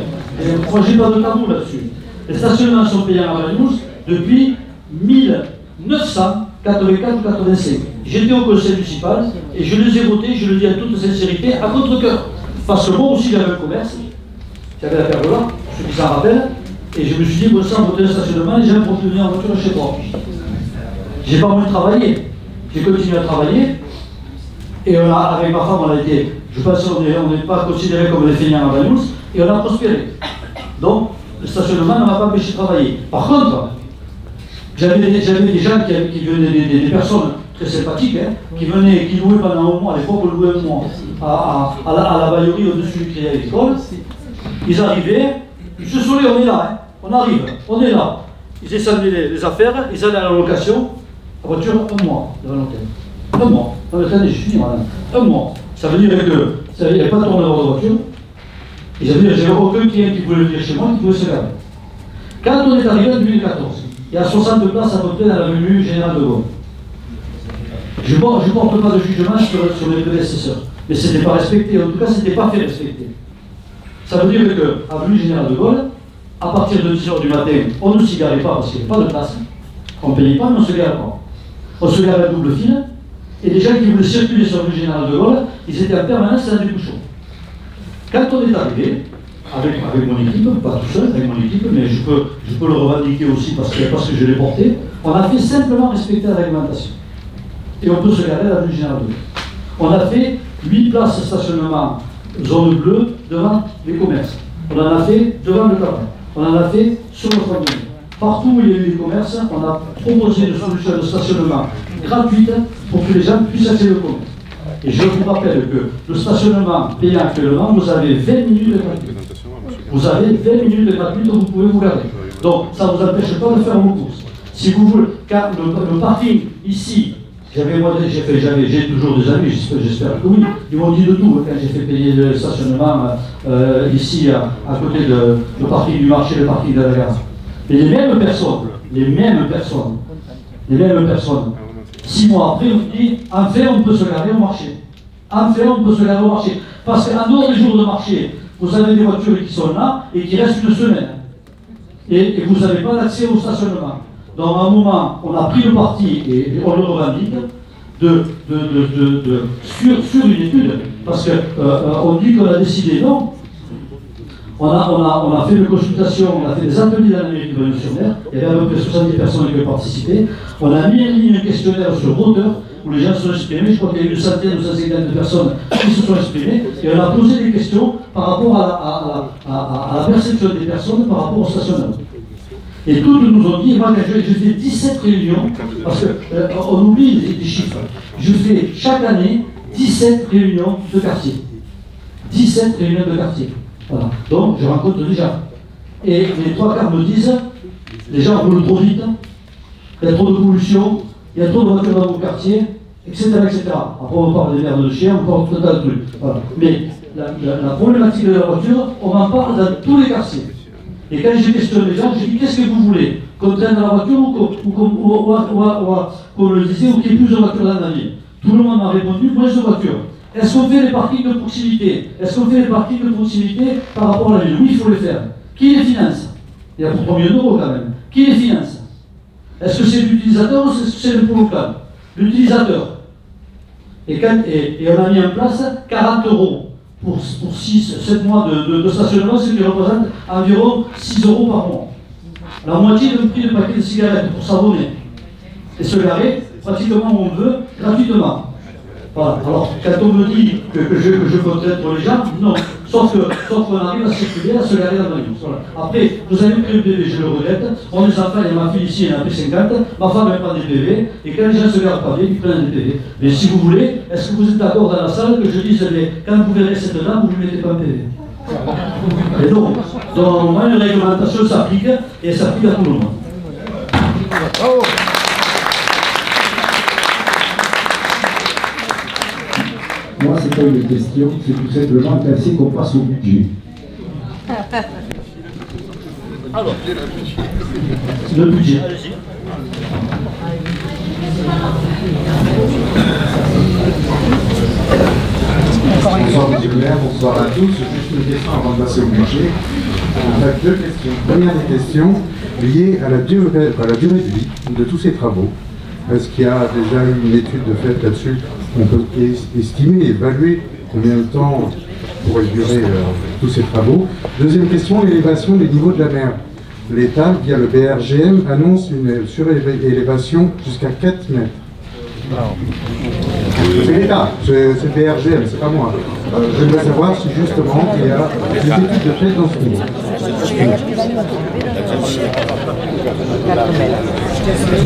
moi j'ai pas de tabou là-dessus. Les stationnements sont payants à Banyuls depuis 1984 ou 85. J'étais au conseil municipal et je les ai votés, je le dis en toute sincérité, à contre-cœur. Parce que moi aussi j'avais un commerce, j'avais la pergola, ceux qui s'en rappellent, et je me suis dit, bon sang, voter le stationnement, les gens vont venir en voiture chez moi. J'ai pas moins travaillé, j'ai continué à travailler, et on a, avec ma femme, on a été, je pense qu'on n'est pas considérés comme les feignants à Banyuls, et on a prospéré. Donc, le stationnement ne m'a pas empêché de travailler. Par contre, j'avais des gens qui venaient, des personnes très sympathiques, qui venaient, qui louaient pendant un mois, à l'époque on louait un mois, à la baillerie au-dessus du crédit agricole. Ils arrivaient, ils se saoulaient, on est là, on arrive, on est là. Ils descendaient les affaires, ils allaient à la location, la voiture, un mois devant l'hôtel. Un mois. Non, mais attendez, je suis fini, madame. Un mois. Ça veut dire que ça n'avait pas tourné leur voiture. Et ça veut dire que j'avais aucun client qui voulait venir chez moi, qui pouvait se garer. Quand on est arrivé en 2014, il y a 60 places à peu près dans l'avenue Général de Gaulle. Je ne porte pas de jugement sur mes prédécesseurs, mais ce n'était pas respecté, en tout cas ce n'était pas fait respecter. Ça veut dire que avenue Général de Gaulle, à partir de 10h du matin, on ne s'y garait pas parce qu'il n'y avait pas de place. On ne payait pas, mais on ne se garait pas. On se garait à double fil, Et les gens qui voulaient circuler sur le général de Gaulle, ils étaient en permanence dans des bouchons. Quand on est arrivé, avec mon équipe, pas tout seul, avec mon équipe, mais je peux le revendiquer aussi parce que je l'ai porté, on a fait simplement respecter la réglementation. Et on peut se garer à la rue générale de Gaulle. On a fait 8 places de stationnement zone bleue devant les commerces. On en a fait devant le tabac. On en a fait sur le point de vue. Partout où il y a eu des commerces, on a proposé une solution de stationnement gratuite pour que les gens puissent accéder au commerce. Et je vous rappelle que le stationnement payant actuellement, vous avez 20 minutes de gratuité. Vous avez 20 minutes de gratuité où vous pouvez vous garer. Donc ça ne vous empêche pas de faire vos courses. Si vous voulez, car le parking ici, j'ai toujours des amis, j'espère que oui, ils m'ont dit de tout quand j'ai fait payer le stationnement ici à côté du parking du marché, le parking de la gare. Et les mêmes personnes, 6 mois après, on me dit, enfin on peut se garer au marché. Parce qu'en dehors des jours de marché, vous avez des voitures qui sont là et qui restent une semaine. Et vous n'avez pas d'accès au stationnement. Donc à un moment, on a pris le parti et on le revendique sur une étude. Parce qu'on dit qu'on a décidé, non. On a fait une consultation, on a fait des ateliers dans l'Amérique révolutionnaire, il y avait à peu près 70 personnes qui avaient participé. On a mis en ligne un questionnaire sur Roteur, où les gens se sont exprimés, je crois qu'il y a eu une centaine ou 150 personnes qui se sont exprimées, et on a posé des questions par rapport à la perception des personnes par rapport au stationnement. Et toutes nous ont dit, moi quand je fais 17 réunions, parce qu'on oublie des chiffres, je fais chaque année 17 réunions de quartier. 17 réunions de quartier. Voilà. Donc je rencontre des gens. Et les 3 quarts me disent, les gens roulent trop vite, il y a trop de pollution, il y a trop de voitures dans mon quartier, etc. Après on parle des merdes de chiens, on parle tout un tas de trucs. Voilà. Mais la problématique de la voiture, on en parle dans tous les quartiers. Et quand je questionne les gens, je dis qu'est-ce que vous voulez? Qu'on traîne dans la voiture ou qu'on le disait, ou qu'il y ait plus de voitures dans la ville? Tout le monde m'a répondu, moins de voitures. Est-ce qu'on fait les parkings de proximité? Par rapport à la ville? Oui, il faut les faire. Qui les finance? Il y a pour combien d'euros quand même? Qui les finance? Est-ce que c'est l'utilisateur ou est-ce que c'est le pôle local? L'utilisateur. Et on a mis en place 40 € pour 6-7 mois de stationnement, ce qui représente environ 6 € par mois. La moitié du prix de paquet de cigarettes pour s'abonner. Et se garer pratiquement où on veut, gratuitement. Voilà. Alors, quand on me dit que je contrainte pour les gens, non. Sauf qu'on arrive à circuler, à se garer dans la rue. Voilà. Après, vous avez pris le PV, je le regrette. On a des enfants, il y a ma fille ici, elle en a pris 50. Ma femme, elle prend des PV. Et quand les gens se garent pas bien, ils prennent des PV. Mais si vous voulez, est-ce que vous êtes d'accord dans la salle que je dise, quand vous verrez cette dame, vous ne lui mettez pas un PV? Et donc, au moins, une réglementation s'applique, et elle s'applique à tout le monde. Oh. Moi, c'est pas une question, c'est tout simplement assez qu'on passe au budget. Alors, le budget. Bonsoir M. le maire, bonsoir à tous. Juste une question avant de passer au budget. En fait, 2 questions. Première des questions liée à la durée de vie de tous ces travaux. Est-ce qu'il y a déjà une étude de fait là-dessus? On peut estimer, évaluer combien de temps pourraient durer tous ces travaux. Deuxième question, l'élévation des niveaux de la mer. L'État, via le BRGM, annonce une surélévation jusqu'à 4 mètres. C'est l'État, c'est le BRGM, c'est pas moi. Je voudrais savoir si justement il y a des études de fait dans ce niveau.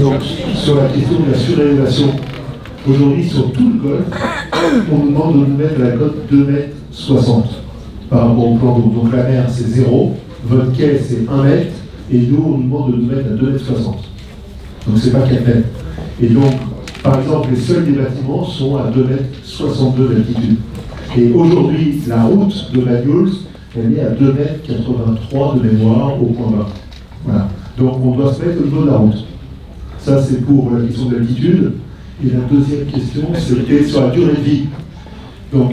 Donc, sur la question de la surélévation, aujourd'hui sur tout le golfe, on nous demande de nous mettre la cote 2,60 m par rapport au plan d'eau. Donc la mer c'est 0, votre quai c'est 1 mètre, et nous on nous demande de nous mettre à 2,60 m. Donc c'est pas 4 mètres. Et donc, par exemple, les seuls des bâtiments sont à 2,62 m d'altitude. Et aujourd'hui, la route de Bagnols, elle est à 2,83 m de mémoire au point bas. Voilà. Donc on doit se mettre au niveau de la route. Ça c'est pour la question de l'altitude. Et la deuxième question, c'était sur la durée de vie. Donc,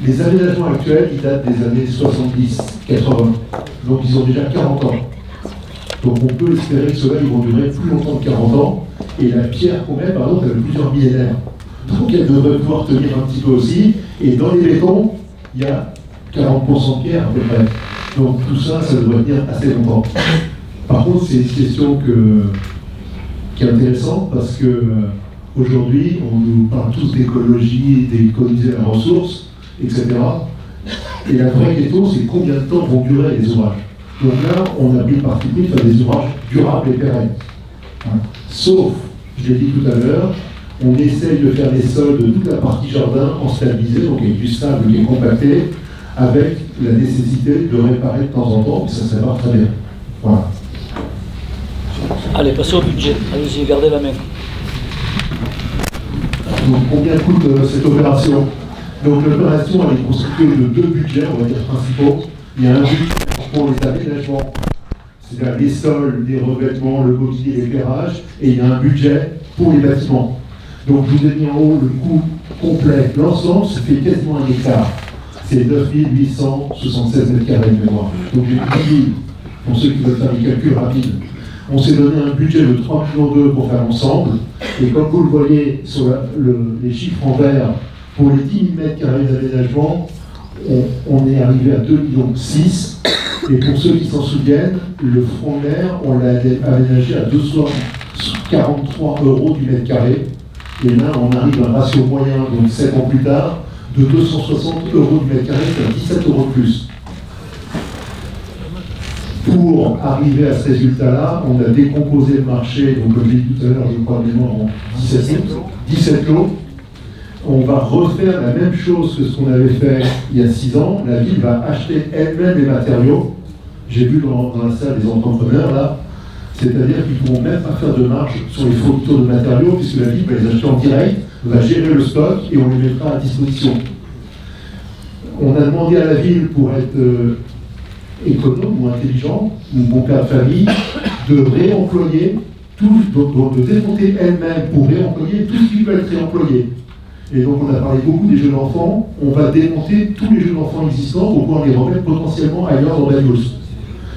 les aménagements actuels, ils datent des années 70, 80. Donc, ils ont déjà 40 ans. Donc, on peut espérer que ceux-là, ils vont durer plus longtemps que 40 ans. Et la pierre qu'on met, par exemple, elle a plusieurs millénaires. Donc elle devrait pouvoir tenir un petit peu aussi. Et dans les bétons, il y a 40% de pierre à peu près. Donc tout ça, ça devrait tenir assez longtemps. Par contre, c'est une question qui est intéressante parce que aujourd'hui, on nous parle tous d'écologie, d'économiser la ressource, etc. Et la vraie question, c'est combien de temps vont durer les ouvrages. Donc là, on a pris le parti pris de faire des ouvrages durables et pérennes. Sauf, je l'ai dit tout à l'heure, on essaye de faire des sols de toute la partie jardin en stabilisé, donc avec du sable qui est compacté, avec la nécessité de réparer de temps en temps, et ça va très bien. Voilà. Allez, passez au budget. Allez-y, gardez la main. Donc, combien coûte cette opération? Donc, l'opération, elle est constituée de deux budgets, on va dire, principaux. Il y a un budget pour les aménagements, c'est-à-dire les sols, les revêtements, le mobilier, l'éclairage, et il y a un budget pour les bâtiments. Donc, je vous ai mis en haut le coût complet. L'ensemble, ça fait quasiment 1 hectare. C'est 9876 mètres carrés de mémoire. Donc, j'ai dit, pour ceux qui veulent faire des calculs rapides, on s'est donné un budget de 3,2 millions pour faire l'ensemble. Et comme vous le voyez sur les chiffres en vert, pour les 10 000 mètres carrés d'aménagement, on est arrivé à 2,6 millions. Et pour ceux qui s'en souviennent, le front de mer, on l'a aménagé à 243 € du mètre carré. Et là, on arrive à un ratio moyen, donc 7 ans plus tard, de 260 € du mètre carré, c'est-à-dire 17 € de plus. Pour arriver à ce résultat-là, on a décomposé le marché, donc comme je l'ai dit tout à l'heure, je crois en 17 lots. On va refaire la même chose que ce qu'on avait fait il y a 6 ans. La ville va acheter elle-même les matériaux. J'ai vu dans la salle des entrepreneurs là, c'est-à-dire qu'ils ne pourront même pas faire de marge sur les fournitures de matériaux, puisque la ville va les acheter en direct, va gérer le stock et on les mettra à disposition. On a demandé à la ville, pour être économe ou intelligent, ou bon père de famille, de réemployer de démonter elle-même pour réemployer tout ce qui peut être réemployé. Et donc on a parlé beaucoup des jeux d'enfants, on va démonter tous les jeux d'enfants existants pour pouvoir les remettre potentiellement ailleurs dans Daniels.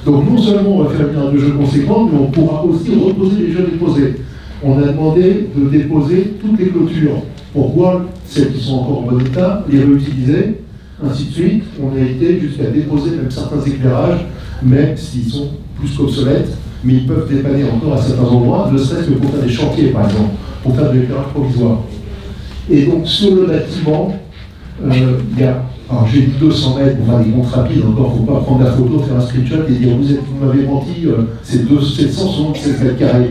Donc non seulement on va faire une de jeux conséquente, mais on pourra aussi reposer les jeux déposés. On a demandé de déposer toutes les clôtures pour voir celles qui sont encore en bon état, les réutiliser, ainsi de suite. On a été jusqu'à déposer même certains éclairages, même s'ils sont plus qu'obsolètes, mais ils peuvent dépanner encore à certains endroits, ne serait-ce que pour faire des chantiers par exemple, pour faire de l'éclairage provisoire. Et donc sur le bâtiment, il y a, alors j'ai dit 200 mètres pour faire des comptes rapides, encore il ne faut pas prendre la photo, faire un screenshot et dire vous m'avez menti, c'est 776 mètres carrés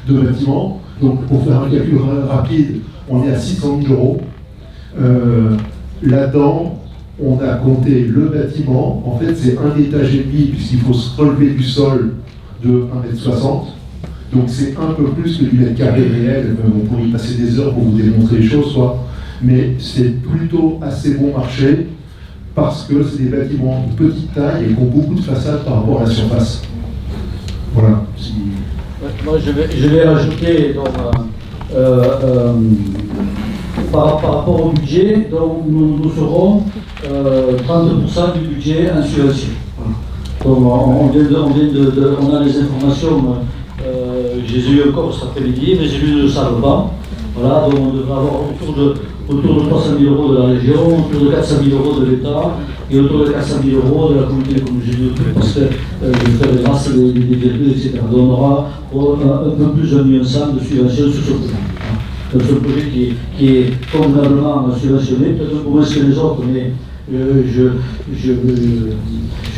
de bâtiment. Donc pour faire un calcul rapide, on est à 600 000 €. Là-dedans, on a compté le bâtiment, en fait c'est 1,5 étage puisqu'il faut se relever du sol de 1,60 m. Donc c'est un peu plus que du mètre carré réel, on pourrait y passer des heures pour vous démontrer les choses, mais c'est plutôt assez bon marché parce que c'est des bâtiments de petite taille et qui ont beaucoup de façades par rapport à la surface. Voilà. Moi je vais rajouter donc, par rapport au budget, donc nous serons 30% du budget en subvention. Donc on a les informations. Je les ai eu encore cet après-midi, mais les élus ne le savent pas. Voilà, donc on devrait avoir autour de 300 000 € de la région, autour de 400 000 € de l'État et autour de 400 000 € de la communauté des communes. J'ai dit parce que je ferai des masses, des virgules, etc. Donc on aura un peu plus d'un million de subventions sur ce projet. Donc ce projet qui est convenablement subventionné, peut-être pour moins que les autres, mais je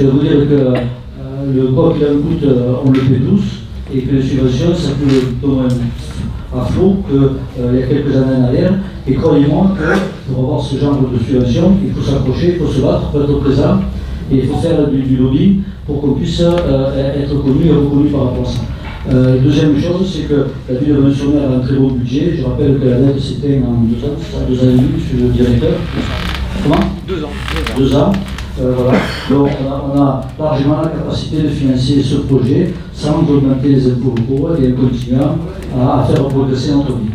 vais vous dire que le quoi qu'il en coûte, on le fait tous. Et que les subventions, ça peut moins à flot qu'il y a quelques années en arrière. Et croyez-moi que pour avoir ce genre de subvention, il faut s'accrocher, il faut se battre, il faut être présent, et il faut faire du lobby pour qu'on puisse être connu et reconnu par rapport à ça. Deuxième chose, c'est que la ville de Mont-sur-Mer a un très beau budget. Je rappelle que la dette s'éteint en 2 ans, 2 ans et demi, je suis le directeur. Comment 2 ans. 2 ans. Voilà. Donc on a largement la capacité de financer ce projet sans augmenter les impôts locaux et en continuant à faire progresser notre vie.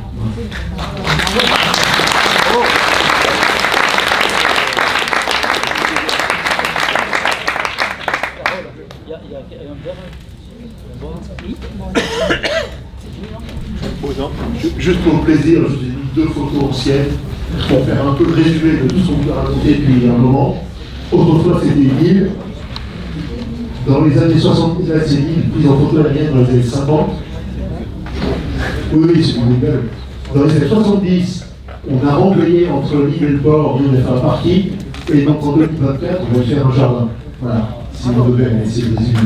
Juste pour le plaisir, je vous ai mis 2 photos anciennes pour faire un peu le résumé de tout ce qu'on vous a raconté depuis un moment. Autrefois, c'était une île. Dans les années 70, là, c'est une île prise en photo aérienne dans les années 50. Oui, c'est une nouvelle. Dans les années 70, on a remblayé entre l'île et le port, on a fait un parking, et donc en 2024, on va faire un jardin. Voilà, si vous devez essayer de résumer.